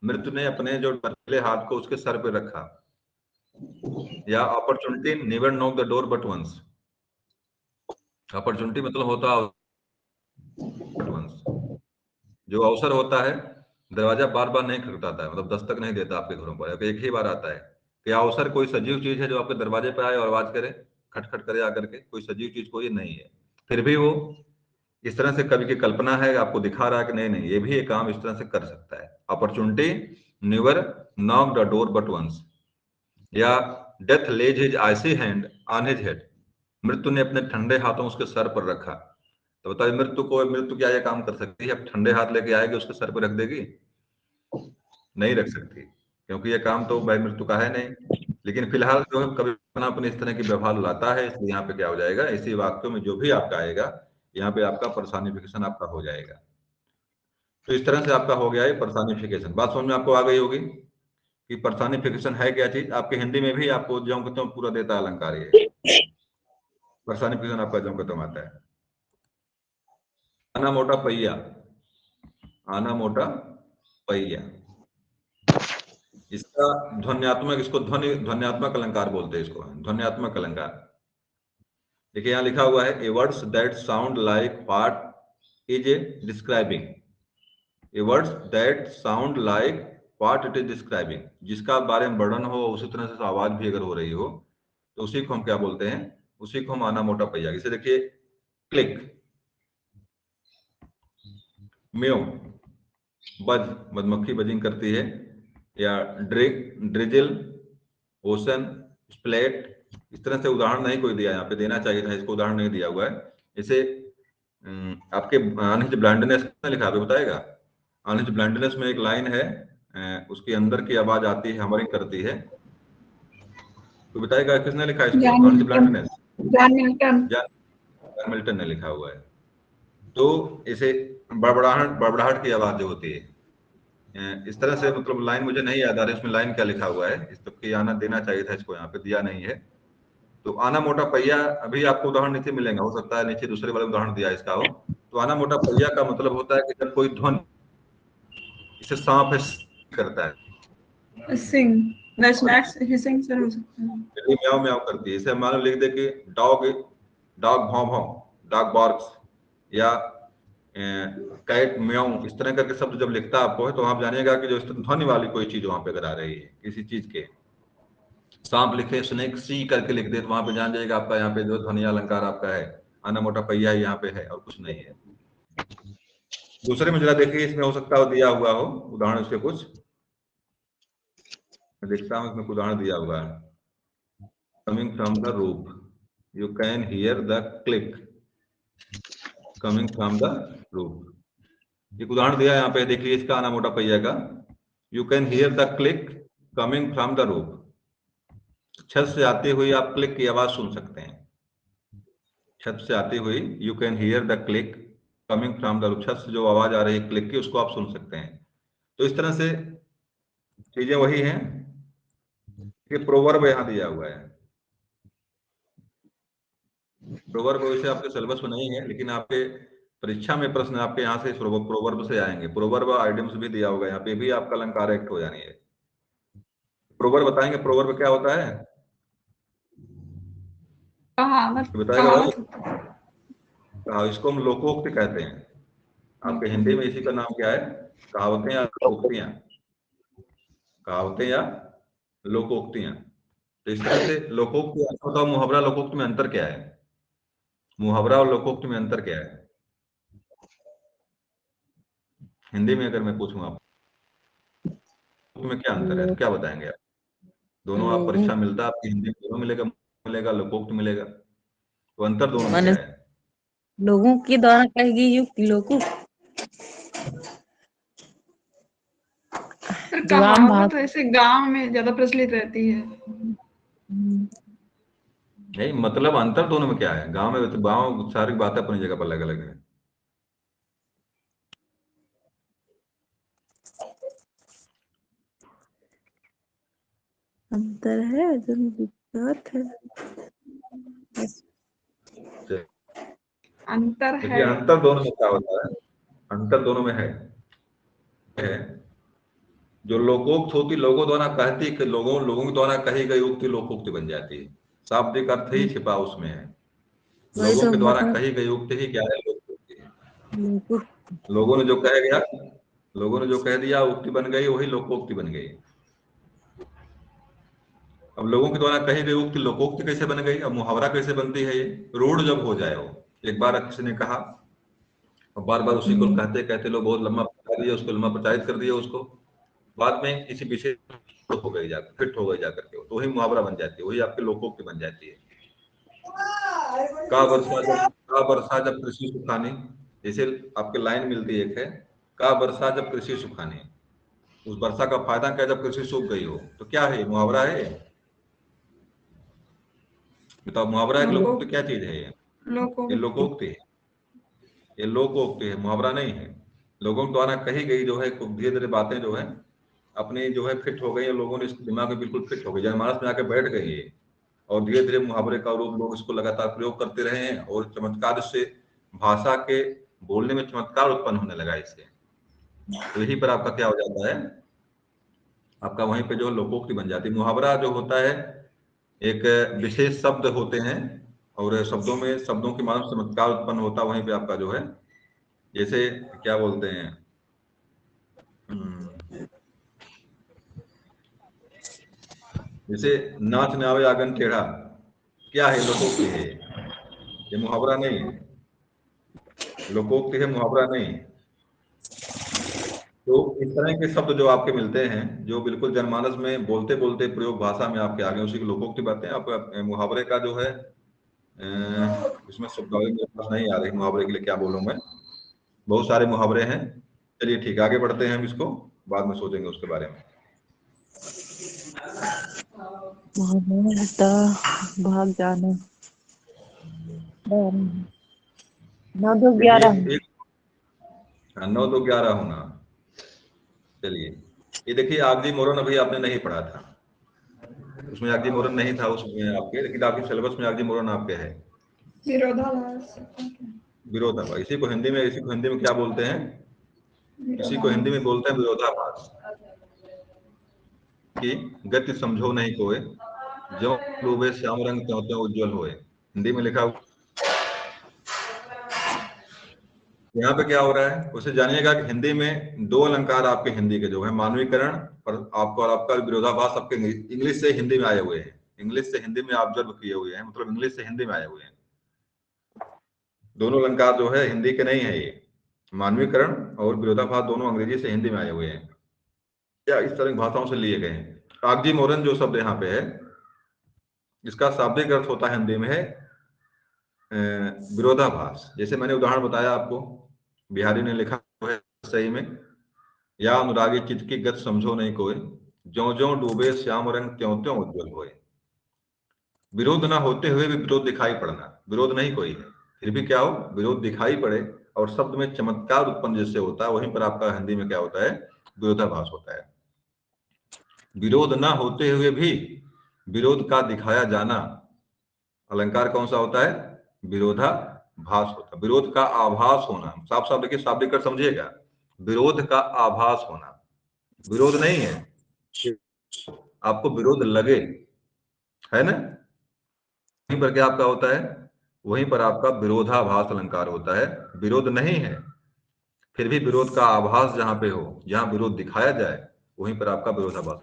मृत्यु ने अपने जो डरले हाथ को उसके सर पे रखा। या opportunity never knock the door but once, opportunity मतलब होता है वंस, जो अवसर होता है दरवाजा बार बार नहीं खटखटाता है, मतलब दस्तक नहीं देता आपके घरों पर, एक ही बार आता है। कि अवसर कोई सजीव चीज है जो आपके दरवाजे पर आए और आवाज करे, खटखट करे आकर के, कोई सजीव चीज कोई नहीं है। फिर भी वो इस तरह से कवि की कल्पना है, आपको दिखा रहा है कि नहीं नहीं ये भी एक काम इस तरह से कर सकता है। Opportunity never knock the door but once. या death lays his icy hand on his head, मृत्यु ने अपने ठंडे हाथों उसके सर पर रखा। तो बताइए मृत्यु क्या ये काम कर सकती है? अब ठंडे हाथ लेके आएगी उसके सर पर रख देगी? नहीं रख सकती, क्योंकि ये काम तो भाई मृत्यु का है नहीं। लेकिन फिलहाल जो है कभी अपने इस तरह की व्यवहार लाता है, इसलिए यहाँ पे क्या हो जाएगा, इसी वाक्यों में जो भी आपका आएगा यहाँ पे आपका पर्सनिफिकेशन आपका हो जाएगा। तो इस तरह से आपका हो गया है पर्सनिफिकेशन। बात समझ में आपको आ गई होगी कि पर्सनिफिकेशन है क्या चीज। आपके हिंदी में भी आपको ज्यों के त्यों पूरा देता है अलंकार, ये पर्सनिफिकेशन आपका ज्यों के त्यों आता है। आना मोटा पहिया, आना मोटा पहिया, इसका ध्वन्यात्मक, इसको ध्वन्यात्मक अलंकार बोलते हैं, इसको ध्वन्यात्मक अलंकार। देखिए यहाँ लिखा हुआ है, a words that sound like what is describing, a words that sound like what it is describing, जिसका बारे में वर्णन हो उसी तरह से आवाज भी अगर हो रही हो तो उसी को हम क्या बोलते हैं, उसी को हम आना मोटा पहिया। इसे देखिए, क्लिक, म्यो, बज, मधुमक्खी बजिंग करती है। या ड्रिजल, ओशन, स्प्लेट, इस तरह से उदाहरण नहीं कोई दिया, यहाँ पे देना चाहिए था, इसको उदाहरण नहीं दिया हुआ है। इसे आपके अनहिज ब्लाइंडनेस लिखा है, बताएगा? अनहिज ब्लाइंडनेस में एक लाइन है, उसके अंदर की आवाज आती है, हमरिंग करती है, तो बताएगा किसने लिखा इसको? John on his Milton. Blindness, John Milton. John Milton ने लिखा हुआ है। तो इसे बड़बड़ाहट की आवाज जो होती है, इस तरह से, मतलब लाइन मुझे नहीं याद आ रही उसमें लाइन क्या लिखा हुआ है, इस तक की आना देना चाहिए था इसको, यहाँ पे दिया नहीं है। तो आना मोटा पहिया, अभी आपको उदाहरण नीचे मिलेगा, हो सकता है नीचे दूसरे वाले उदाहरण दिया इसका हो। तो आना मोटा पहिया का मतलब होता है कि जब कोई ध्वनि, इसे सांप करता है, सिंग। स्नैक्स हिसिंग सर हो सकता है। बिल्ली म्याऊं म्याऊं करती है, इसे मान लो लिख दे कि डॉग डॉग भौं भौं, डॉग बार्क्स, या कैट म्याऊं, इस तरह करके शब्द जब लिखता आपको है तो आप जानिएगा कि जो इस ध्वनि वाली कोई चीज वहां पे अगर आ रही है किसी चीज के। सांप लिखे, स्नेक सी करके लिख दे तो वहां पे जान जाएगा आपका यहाँ पे जो ध्वनि अलंकार आपका है, आना मोटा पहिया यहाँ पे है और कुछ नहीं है। दूसरे में जरा देखिए, इसमें हो सकता हो दिया हुआ हो उदाहरण, उसके कुछ मैं देखता हूँ, इसमें कुछ उदाहरण दिया हुआ है। Coming from the roof, you can hear the click coming from the roof. एक उदाहरण दिया है यहाँ पे, देखिए इसका आना मोटा पहिया का, you can hear the click coming from the roof. छत से आती हुई आप क्लिक की आवाज सुन सकते हैं, छत से आती हुई, you can hear the click coming from the roof, छत से जो आवाज आ रही है क्लिक की, उसको आप सुन सकते हैं। तो इस तरह से चीजें वही हैं कि प्रोवर्ब यहाँ दिया हुआ है। प्रोवर्ब वैसे आपके सिलेबस में नहीं है, लेकिन आपके परीक्षा में प्रश्न आपके यहाँ से प्रोवर्ब से आएंगे। प्रोवर्ब आइडियम्स भी दिया होगा यहाँ पे, भी आपका अलंकार एक्ट हो जानी है। प्रोवर्ब बताएंगे, प्रोवर्ब क्या होता है कहावत। बताएगा भाई? हाँ, इसको हम लोकोक्ति कहते हैं। आपके हिंदी में इसी का नाम क्या है? कहावतें या लोकोक्तियां, कहावतें या लोकोक्तियां। तो इस तरह से लोकोक्ति, बताओ मुहावरा लोकोक्ति में अंतर क्या है? मुहावरा और लोकोक्ति में अंतर क्या है हिंदी में, अगर मैं पूछूं आप में क्या अंतर है तो क्या बताएंगे आप? दोनों आप परीक्षा मिलता है आपकी हिंदी में, दोनों मिलेगा, मिलेगा लोकोक्त मिलेगा, तो अंतर दोनों में क्या मैंने है? लोगों के द्वारा कही गई युक्ति लोगों सर जब आम कहावत ऐसे गांव में ज्यादा प्रचलित रहती है। नहीं, मतलब अंतर दोनों में क्या है? गांव में तो गांव सारी बातें अपनी जगह पर अलग अलग है। अंतर है, बात है। अंतर देखिए है। अंतर दोनों में क्या होता है, अंतर दोनों में है जो लोकोक्त होती, लोगों द्वारा कहती कि लोगों के द्वारा कही गई उक्ति लोकोक्ति बन जाती है, शाब्दिक अर्थ ही छिपा उसमें है। वही लोगों तो के द्वारा बता कही गई उक्ति ही क्या है? लोकोक्ति है। लोगों लोगों ने जो कह गया, लोगों ने जो कह दिया उक्ति बन गई, वही लोकोक्ति बन गई। अब लोगों के द्वारा कही गई उक्ति लोकोक्ति कैसे बन गई? अब मुहावरा कैसे बनती है? ये रूढ़ जब हो जाए, हो एक बार किसी ने कहा और बार बार उसी को कहते कहते लोग बहुत लंबा प्रचार दिया उसको, लंबा प्रचारित कर दिया उसको, बाद में किसी विषय हो गई जाकर, फिट हो गई जाकर के, तो वही मुहावरा बन जाती है, वही आपके लोकोक्ति बन जाती है। का वर्षा जब कृषि सुखानी, जैसे आपके लाइन मिलती है एक है, का वर्षा जब कृषि सुखानी, उस वर्षा का फायदा क्या जब कृषि सूख गई हो, तो क्या है? मुहावरा है ये? बताओ, मुहावरा एक लोकोक्ति क्या चीज है? ये लोकोक्ति है, ये लोकोक्ति है, मुहावरा नहीं है। लोगों द्वारा कही गई जो है धीरे धीरे बातें जो है अपनी जो है फिट हो गई है, लोगों ने इसके दिमाग में बिल्कुल फिट हो गई, जनमानस में आके बैठ गई है, और धीरे धीरे मुहावरे का रूप लोग इसको लगातार प्रयोग करते रहे हैं, और चमत्कार से भाषा के बोलने में चमत्कार उत्पन्न होने लगा इससे। तो यही पर आपका क्या हो जाता है, आपका वहीं पे जो लोकोक्ति बन जाती है। मुहावरा जो होता है एक विशेष शब्द होते हैं, और शब्दों में शब्दों के माध्यम से चमत्कार उत्पन्न होता है, वहीं पे आपका जो है, जैसे क्या बोलते हैं, जैसे नाच नावे आंगन टेढ़ा, क्या है? लोकोक्ति है, ये मुहावरा नहीं है, लोकोक्ति है, मुहावरा नहीं। तो इस तरह के शब्द जो आपके मिलते हैं, जो बिल्कुल जनमानस में बोलते बोलते प्रयोग भाषा में आपके आगे, उसी की लोकोक्ति बातें। आप मुहावरे का जो है इसमें शब्दावली मेरे पास नहीं आ रही, मुहावरे के लिए क्या बोलूं मैं, बहुत सारे मुहावरे हैं। चलिए ठीक, आगे बढ़ते हैं, हम इसको बाद में सोचेंगे उसके बारे में। भाग जाना 9-2-11 देखिए 9-2-11 होना। चलिए ये देखिए, आगजी मोरन अभी आपने नहीं पढ़ा था, उसमें आगजी मोरन नहीं था उसमें आपके, लेकिन आपके सिलेबस में आगजी मोरन आपके है। विरोधाभास। विरोधाभास, इसी को हिंदी में क्या बोलते हैं? इसी को हिंदी में बोलते हैं विरोधाभास। कि गति समझो नहीं कोय, ज्यों डूबे श्याम रंग त्यों त्यों उज्जवल होए। हिंदी में लिखा हुआ, यहाँ पे क्या हो रहा है उसे जानिएगा कि हिंदी में दो अलंकार आपके हिंदी के जो है मानवीकरण और आपका विरोधाभास आपके इंग्लिश से हिंदी में आए हुए हैं, इंग्लिश से हिंदी में ऑब्जर्व किए हुए हैं, मतलब इंग्लिश से हिंदी में आए हुए हैं। दोनों अलंकार जो है हिंदी के नहीं है, ये मानवीकरण और विरोधाभास दोनों अंग्रेजी से हिंदी में आए हुए हैं, या इस तरह की भाषाओं से लिए गए हैं। आगजी मोरन जो शब्द यहाँ पे है, इसका शाब्दिक अर्थ होता है हिंदी में है विरोधाभास। जैसे मैंने उदाहरण बताया आपको, बिहारी ने लिखा है सही में, या अनुरागी चित्त की गत समझो नहीं कोई, ज्यों ज्यों डूबे श्याम रंग त्यों त्यों उज्जवल होए। विरोध ना होते हुए भी विरोध दिखाई पड़ना, विरोध नहीं कोई है फिर भी क्या हो, विरोध दिखाई पड़े और शब्द में चमत्कार उत्पन्न जैसे होता है, वहीं पर आपका हिंदी में क्या होता है, विरोधाभास होता है। विरोध ना होते हुए भी विरोध का दिखाया जाना, अलंकार कौन सा होता है, विरोधाभास होता है। विरोध का आभास होना, साफ साफ देखिए, शाब्दिक अर्थ समझिएगा, विरोध का आभास होना, विरोध नहीं है, आपको विरोध लगे, है ना, वहीं पर क्या आपका होता है, वहीं पर आपका विरोधाभास अलंकार होता है। विरोध नहीं है फिर भी विरोध का आभास जहां पे हो, जहां विरोध दिखाया जाए, वहीं पर आपका विरोधाभास।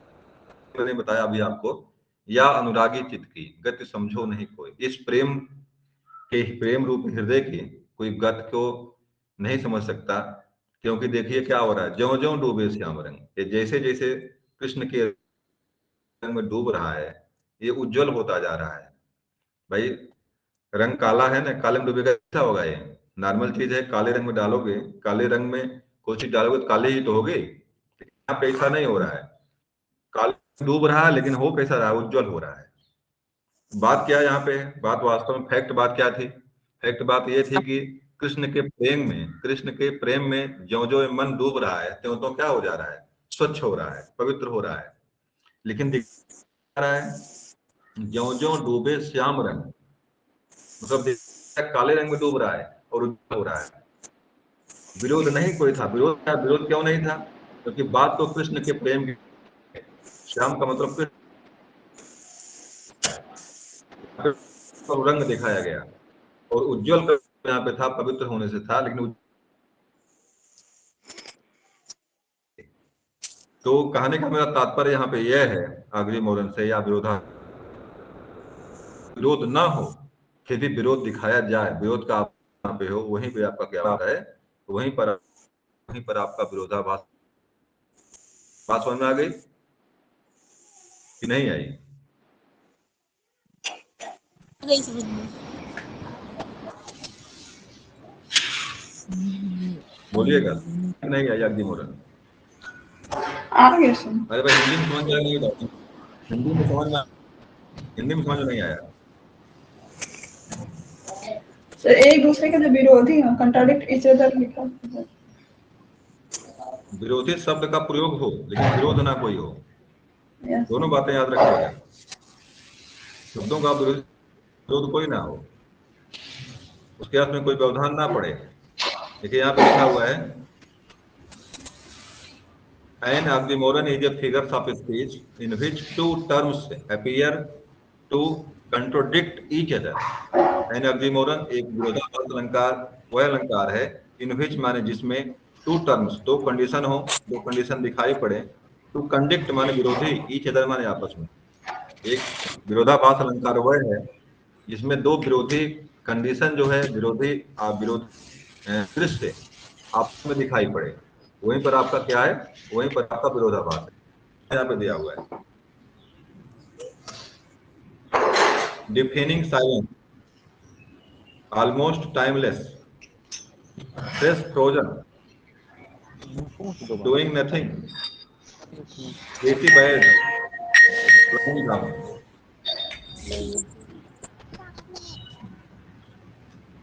मैंने बताया अभी आपको, या अनुरागी चित्त की गति समझो नहीं कोई, इस प्रेम के प्रेम रूप हृदय की कोई गति को नहीं समझ सकता, क्योंकि देखिए क्या हो रहा है, ज्यों ज्यों डूबे श्याम रंग, ये जैसे जैसे कृष्ण के रंग में डूब रहा है, ये उज्जवल होता जा रहा है। भाई रंग काला है ना, काले में डूबेगा, कैसा होगा ये, नॉर्मल चीज है, काले रंग में डालोगे, काले रंग में कोई चीज डालोगे तो काले ही तो होगी, यहाँ पे ऐसा नहीं हो रहा है, काले डूब रहा है लेकिन हो कैसा रहा है, उज्जवल हो रहा है। बात क्या है यहाँ पे, बात वास्तव में फैक्ट बात क्या थी, फैक्ट बात ये थी कि कृष्ण के प्रेम में ज्यो ज्यो मन डूब रहा है, त्यों त्यों क्या हो जा रहा है, स्वच्छ हो रहा है, पवित्र हो रहा है। लेकिन दिख रहा है ज्यो ज्यो डूबे श्याम रंग, मतलब काले रंग में डूब रहा है और उज्जवल हो रहा है। विरोध नहीं कोई था, विरोध क्यों नहीं था, क्योंकि बात तो कृष्ण के प्रेम की, श्याम का मतलब कृष्ण, रंग दिखाया गया और उज्जवल का यहाँ पे था, पवित्र होने से था, लेकिन तो कहने का मेरा तात्पर्य यहाँ पे यह है, आगरी मोरन से या विरोध ना हो फिर भी विरोध दिखाया जाए, विरोध का यहाँ पे हो, वहीं पे आपका क्या है, वहीं पर आपका विरोधाभास। बात समझ में आ गई कि नहीं आई? बोलिएगा, नहीं आई आगरी मोरन? आ गया सर। अरे भाई हिंदी में समझ में नहीं आया, हिंदी में समझ में, हिंदी में समझ में नहीं आया। सर एक दूसरे के जो विरोधी हो, कंट्राडिक्ट ईच अदर लिखा है। विरोधी शब्द का प्रयोग हो लेकिन विरोध ना कोई हो, Yes. दोनों बातें याद रखिएगा, शब्दों का विरोध कोई ना हो, उसके अर्थ में कोई व्यवधान ना पड़े। देखिए यहाँ पे लिखा हुआ है, An oxymoron is a figure of speech in which two terms appear to contradict each other. An oxymoron एक विरोधाभास अलंकार वह अलंकार है, in which माने जिसमें two terms दो कंडीशन हो, दो कंडीशन दिखाई पड़े, to contradict माने विरोधी, each other माने आपस में। एक विरोधाभास अलंकार वह है जिसमें दो विरोधी कंडीशन जो है, विरोधी दृश्य आपस में दिखाई पड़े, वहीं पर आपका क्या है, वहीं पर आपका विरोधाभास है, यहाँ पे दिया हुआ है। Deafening silence, almost timeless, fresh frozen, doing nothing, pretty bad,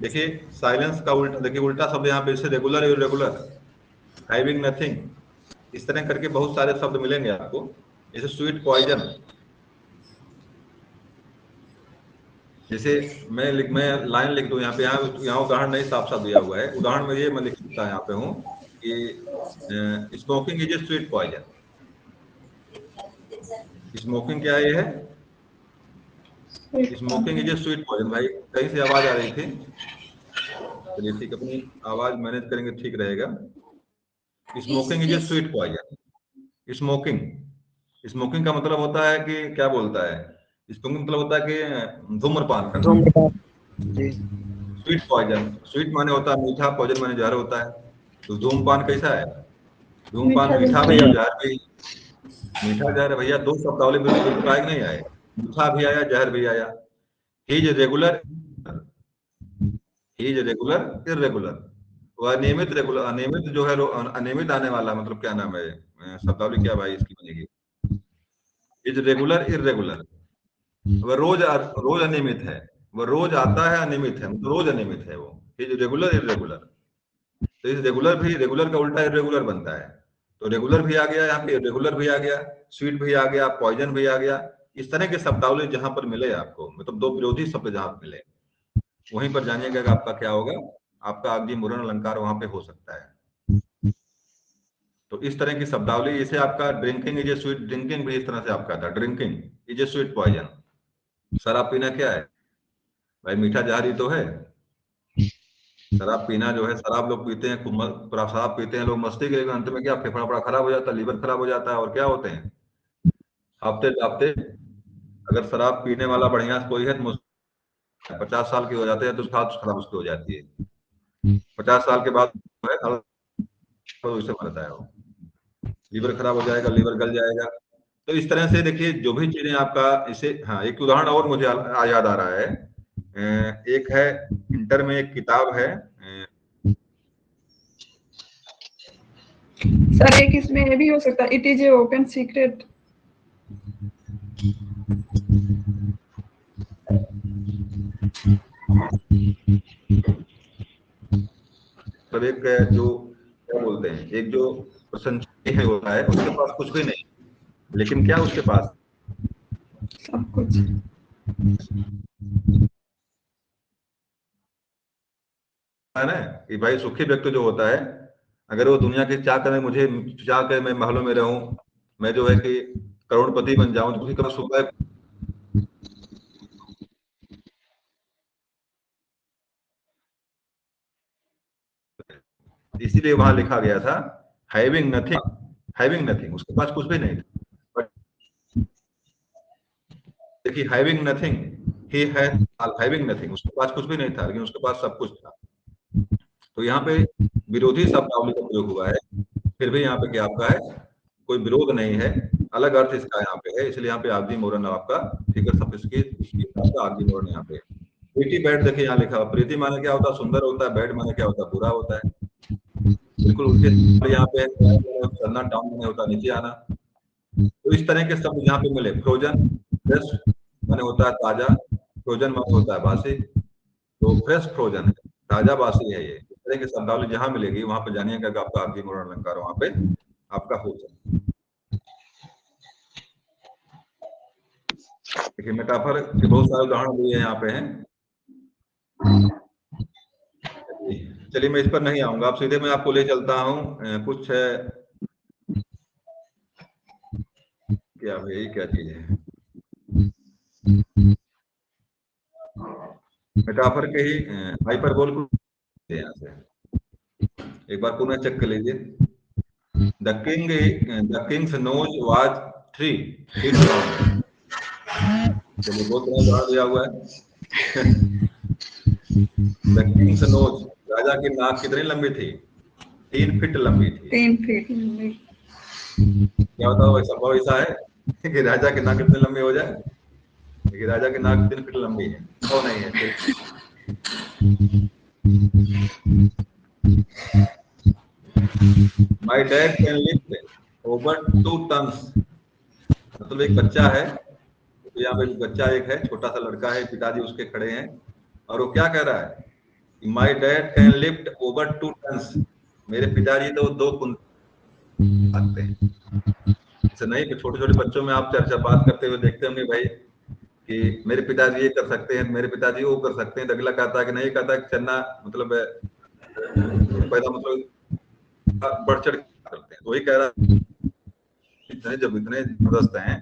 देखिए साइलेंस का उल्टा, देखिए उल्टा शब्द यहाँ पे इससे रेगुलर इरेगुलर, हैविंग नथिंग, इस तरह करके बहुत सारे शब्द मिलेंगे आपको। जैसे स्वीट पॉइजन, जैसे मैं लाइन लिख दूं यहाँ पे, यहाँ उदाहरण नहीं साफ साफ दिया हुआ है, उदाहरण में ये मैं लिख सकता यहाँ पे हूँ कि smoking is a sweet poison. Smoking क्या ये है? Smoking is a sweet poison. भाई कहीं से आवाज आ रही थी, चलिए ठीक, अपनी आवाज मैनेज करेंगे ठीक रहेगा। Smoking is a sweet poison. Smoking, smoking का मतलब होता है कि क्या बोलता है, स्मोकिंग मतलब होता है कि धूम्रपान करना। स्वीट पॉइजन, स्वीट माने होता है मीठा, पॉइजन माने जहर होता है। तो धूमपान कैसा है? धूमपान मीठा भी है जहर भी। मीठा जहर भैया दो शब्दावली में आए नहीं आए, मीठा भी आया जहर भी आया। He is regular, he is regular irregular, वो अनियमित रेगुलर, अनियमित जो है अनियमित आने वाला, मतलब क्या नाम है शब्दावली क्या भाई इसकी बनेगी? इज रेगुलर इरेगुलर, वह रोज अनियमित है, वो रोज आता है अनियमित है, मतलब रोज अनियमित है वो। इज रेगुलर इरेगुलर, तो इस रेगुलर भी, रेगुलर का उल्टा इरेगुलर बनता है। तो रेगुलर भी आ गया यहाँ पे, रेगुलर भी आ गया, स्वीट भी आ गया, पॉइजन भी आ गया। इस तरह के शब्दावली जहां पर मिले आपको, मतलब दो विरोधी शब्द जहां पर मिले, वहीं पर जानिएगा कि आपका क्या होगा, आपका अग्नि मूर्ण अलंकार वहां पे हो सकता है। तो इस तरह की शब्दावली, जैसे आपका drinking is a sweet, drinking भी इस तरह से आपका था, drinking is a sweet poison. शराब पीना क्या है भाई? मीठा जहर ही तो है। शराब पीना जो है, शराब लोग पीते हैं, शराब पीते हैं लोग मस्ती के लिए, अंत में क्या फेफड़ा बड़ा खराब हो जाता है, लीवर खराब हो जाता है, और क्या होते हैं हफ्ते हफ्ते। अगर शराब पीने वाला बढ़िया कोई है तो 50 साल के हो जाते हैं तो हालत खराब उसकी हो जाती है। 50 साल के बाद उसे मरता है, वो लीवर खराब हो जाएगा, लीवर गल जाएगा। तो इस तरह से देखिए जो भी चीजें आपका इसे, हाँ एक उदाहरण और मुझे याद आ रहा है, एक है इंटर में एक किताब है, सर एक इसमें ये भी हो सकता है, it is A open secret. मतलब एक जो क्या बोलते हैं, एक जो प्रशंसनीय है होता है, उसके पास कुछ भी नहीं, लेकिन क्या उसके पास सब कुछ। है ना कि भाई सुखी व्यक्ति जो होता है, अगर वो दुनिया के चाह कर मुझे चाह कर मैं महलों में रहूं, मैं जो है कि करोड़पति बन जाऊं, तो उसी का सुबह इसीलिए वहां लिखा गया था हैविंग नथिंग, हैविंग नथिंग, उसके पास कुछ भी नहीं था। देखिए having nothing, he has having nothing, उसके पास कुछ भी नहीं था लेकिन उसके पास सब कुछ था। तो यहाँ पे विरोधी शब्दावली का प्रयोग हुआ है, फिर भी यहाँ पे क्या आपका है, कोई विरोध नहीं है, अलग अर्थ इसका यहाँ पे है, इसलिए यहाँ पे आदि मोरन आपका फिगर सब इसकी आपका आदि मोरन यहाँ पे। प्रीति बैड देखिए यहाँ लिखा, प्रीति माने क्या होता है, सुंदर होता है, बैड माने क्या होता है, बुरा होता है। बिल्कुल उनके यहाँ पे चलना, डाउन माने होता है नीचे आना। तो इस तरह के शब्द यहाँ पे मिले। फ्रोजन, फ्रेश माने होता है ताजा, फ्रोजन माने होता है बासी, तो फ्रेश फ्रोजन है, ताजा बासी है। ये इस तरह की शब्दावली जहां मिलेगी वहां पे जानिएगा कि आपका आदि मूर्ण अलंकार वहां पे आपका हो जाए। देखिए मेटाफर के बहुत सारे उदाहरण दिए यहाँ पे हैं। चलिए मैं इस पर नहीं आऊंगा, आप सीधे मैं आपको ले चलता हूँ कुछ क्या भाई क्या चीज है, मेटाफर के ही हाइपरबोल को यहाँ से एक बार पुनः चेक कर लीजिए। The kings nose was 3 feet long। चलिए बहुत तरह उदाहरण दिया हुआ है। द किंग्स नोज, राजा की नाक कितनी लंबी थी? 3 फीट लंबी थी। 3 फीट लंबी। क्या होता है, संभव ऐसा है कि राजा की नाक कितनी लंबी हो जाए? देखिए राजा की नाक 3 फीट लंबी है, संभव नहीं है। My dad can lift over 2 tons। मतलब एक बच्चा है, तो यहाँ पे बच्चा एक है, छोटा सा लड़का है, पिताजी उसके खड़े हैं और वो क्या कह रहा है, my dad can lift over 2 tons। मेरे पिताजी तो 2 कुंतल सकते हैं। ऐसे नहीं कि छोटे छोटे बच्चों में आप चर्चा बात करते हुए देखते होंगे भाई कि मेरे पिताजी ये कर सकते हैं, मेरे पिताजी वो कर सकते हैं, तो अगला कहता है कि नहीं, कहता है कि चन्ना मतलब पैदा मतलब बढ़ चढ़ करते हैं। तो वही कह रहा है, इतने जब इतने जबरदस्त हैं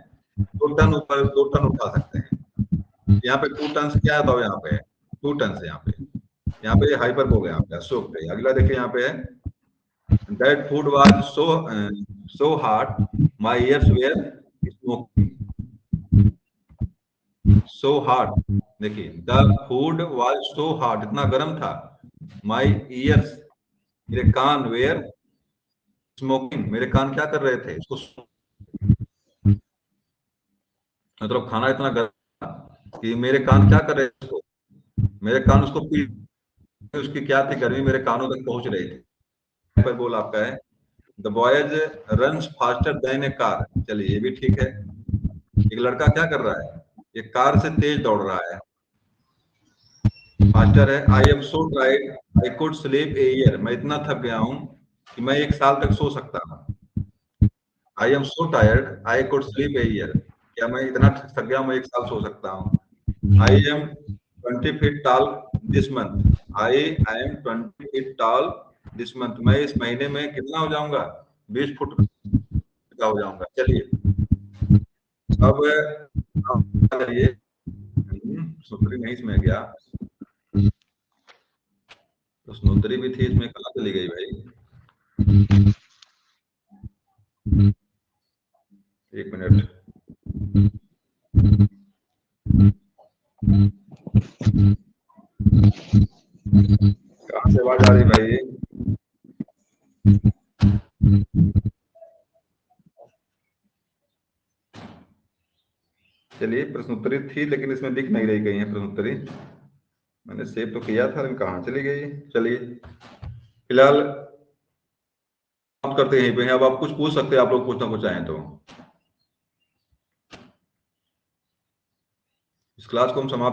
2 टन ऊपर 2 टन उठा सकते हैं। यहाँ पे 2 टन क्या था, यहाँ पे 2 टन से यहाँ पे हाइपरबोल है, यहाँ पे अशोक पे। अगला देखिए यहाँ पे है, that food was so hot my ears were smoking। so hot, देखिए the food was so hot, इतना गर्म था, my ears, मेरे कान, were smoking, मेरे कान क्या कर रहे थे, इसको मतलब खाना इतना गर्म था कि मेरे कान क्या कर रहे थे उसको, मेरे कान उसको पी, उसकी क्या थी गर्मी मेरे कानों तक पहुंच रही थी। पर बोल आपका है the boys runs faster than A car. चलिए ये भी ठीक है। एक लड़का क्या कर रहा है, एक कार से तेज दौड़ रहा है, फास्टर है। I am so tired I could sleep a year, मैं इतना थक गया हूं कि मैं 1 साल तक सो सकता हूं। आई am so tired I could sleep a year, क्या मैं इतना थक गया हूं मैं 1 साल सो सकता हूं। I am 20 feet tall this month, I am 20 feet tall this month, मैं इस महीने में कितना हो जाऊंगा, 20 फुट का हो जाऊंगा। चलिए अब ये स्नोतरी नहीं इसमें गया, तो स्नोतरी भी थी इसमें, कहाँ चली गई भाई, 1 मिनट। कहाँ से आवाज आ रही भाई, चलिए प्रश्नोत्तरी थी लेकिन इसमें दिख नहीं रही कहीं है प्रश्नोत्तरी, मैंने सेव तो किया था लेकिन कहाँ चली गई। चलिए फिलहाल आप करते हैं, अब आप कुछ पूछ सकते हैं, आप लोग कुछ ना कुछ आए तो। इस क्लास को हम समाप्त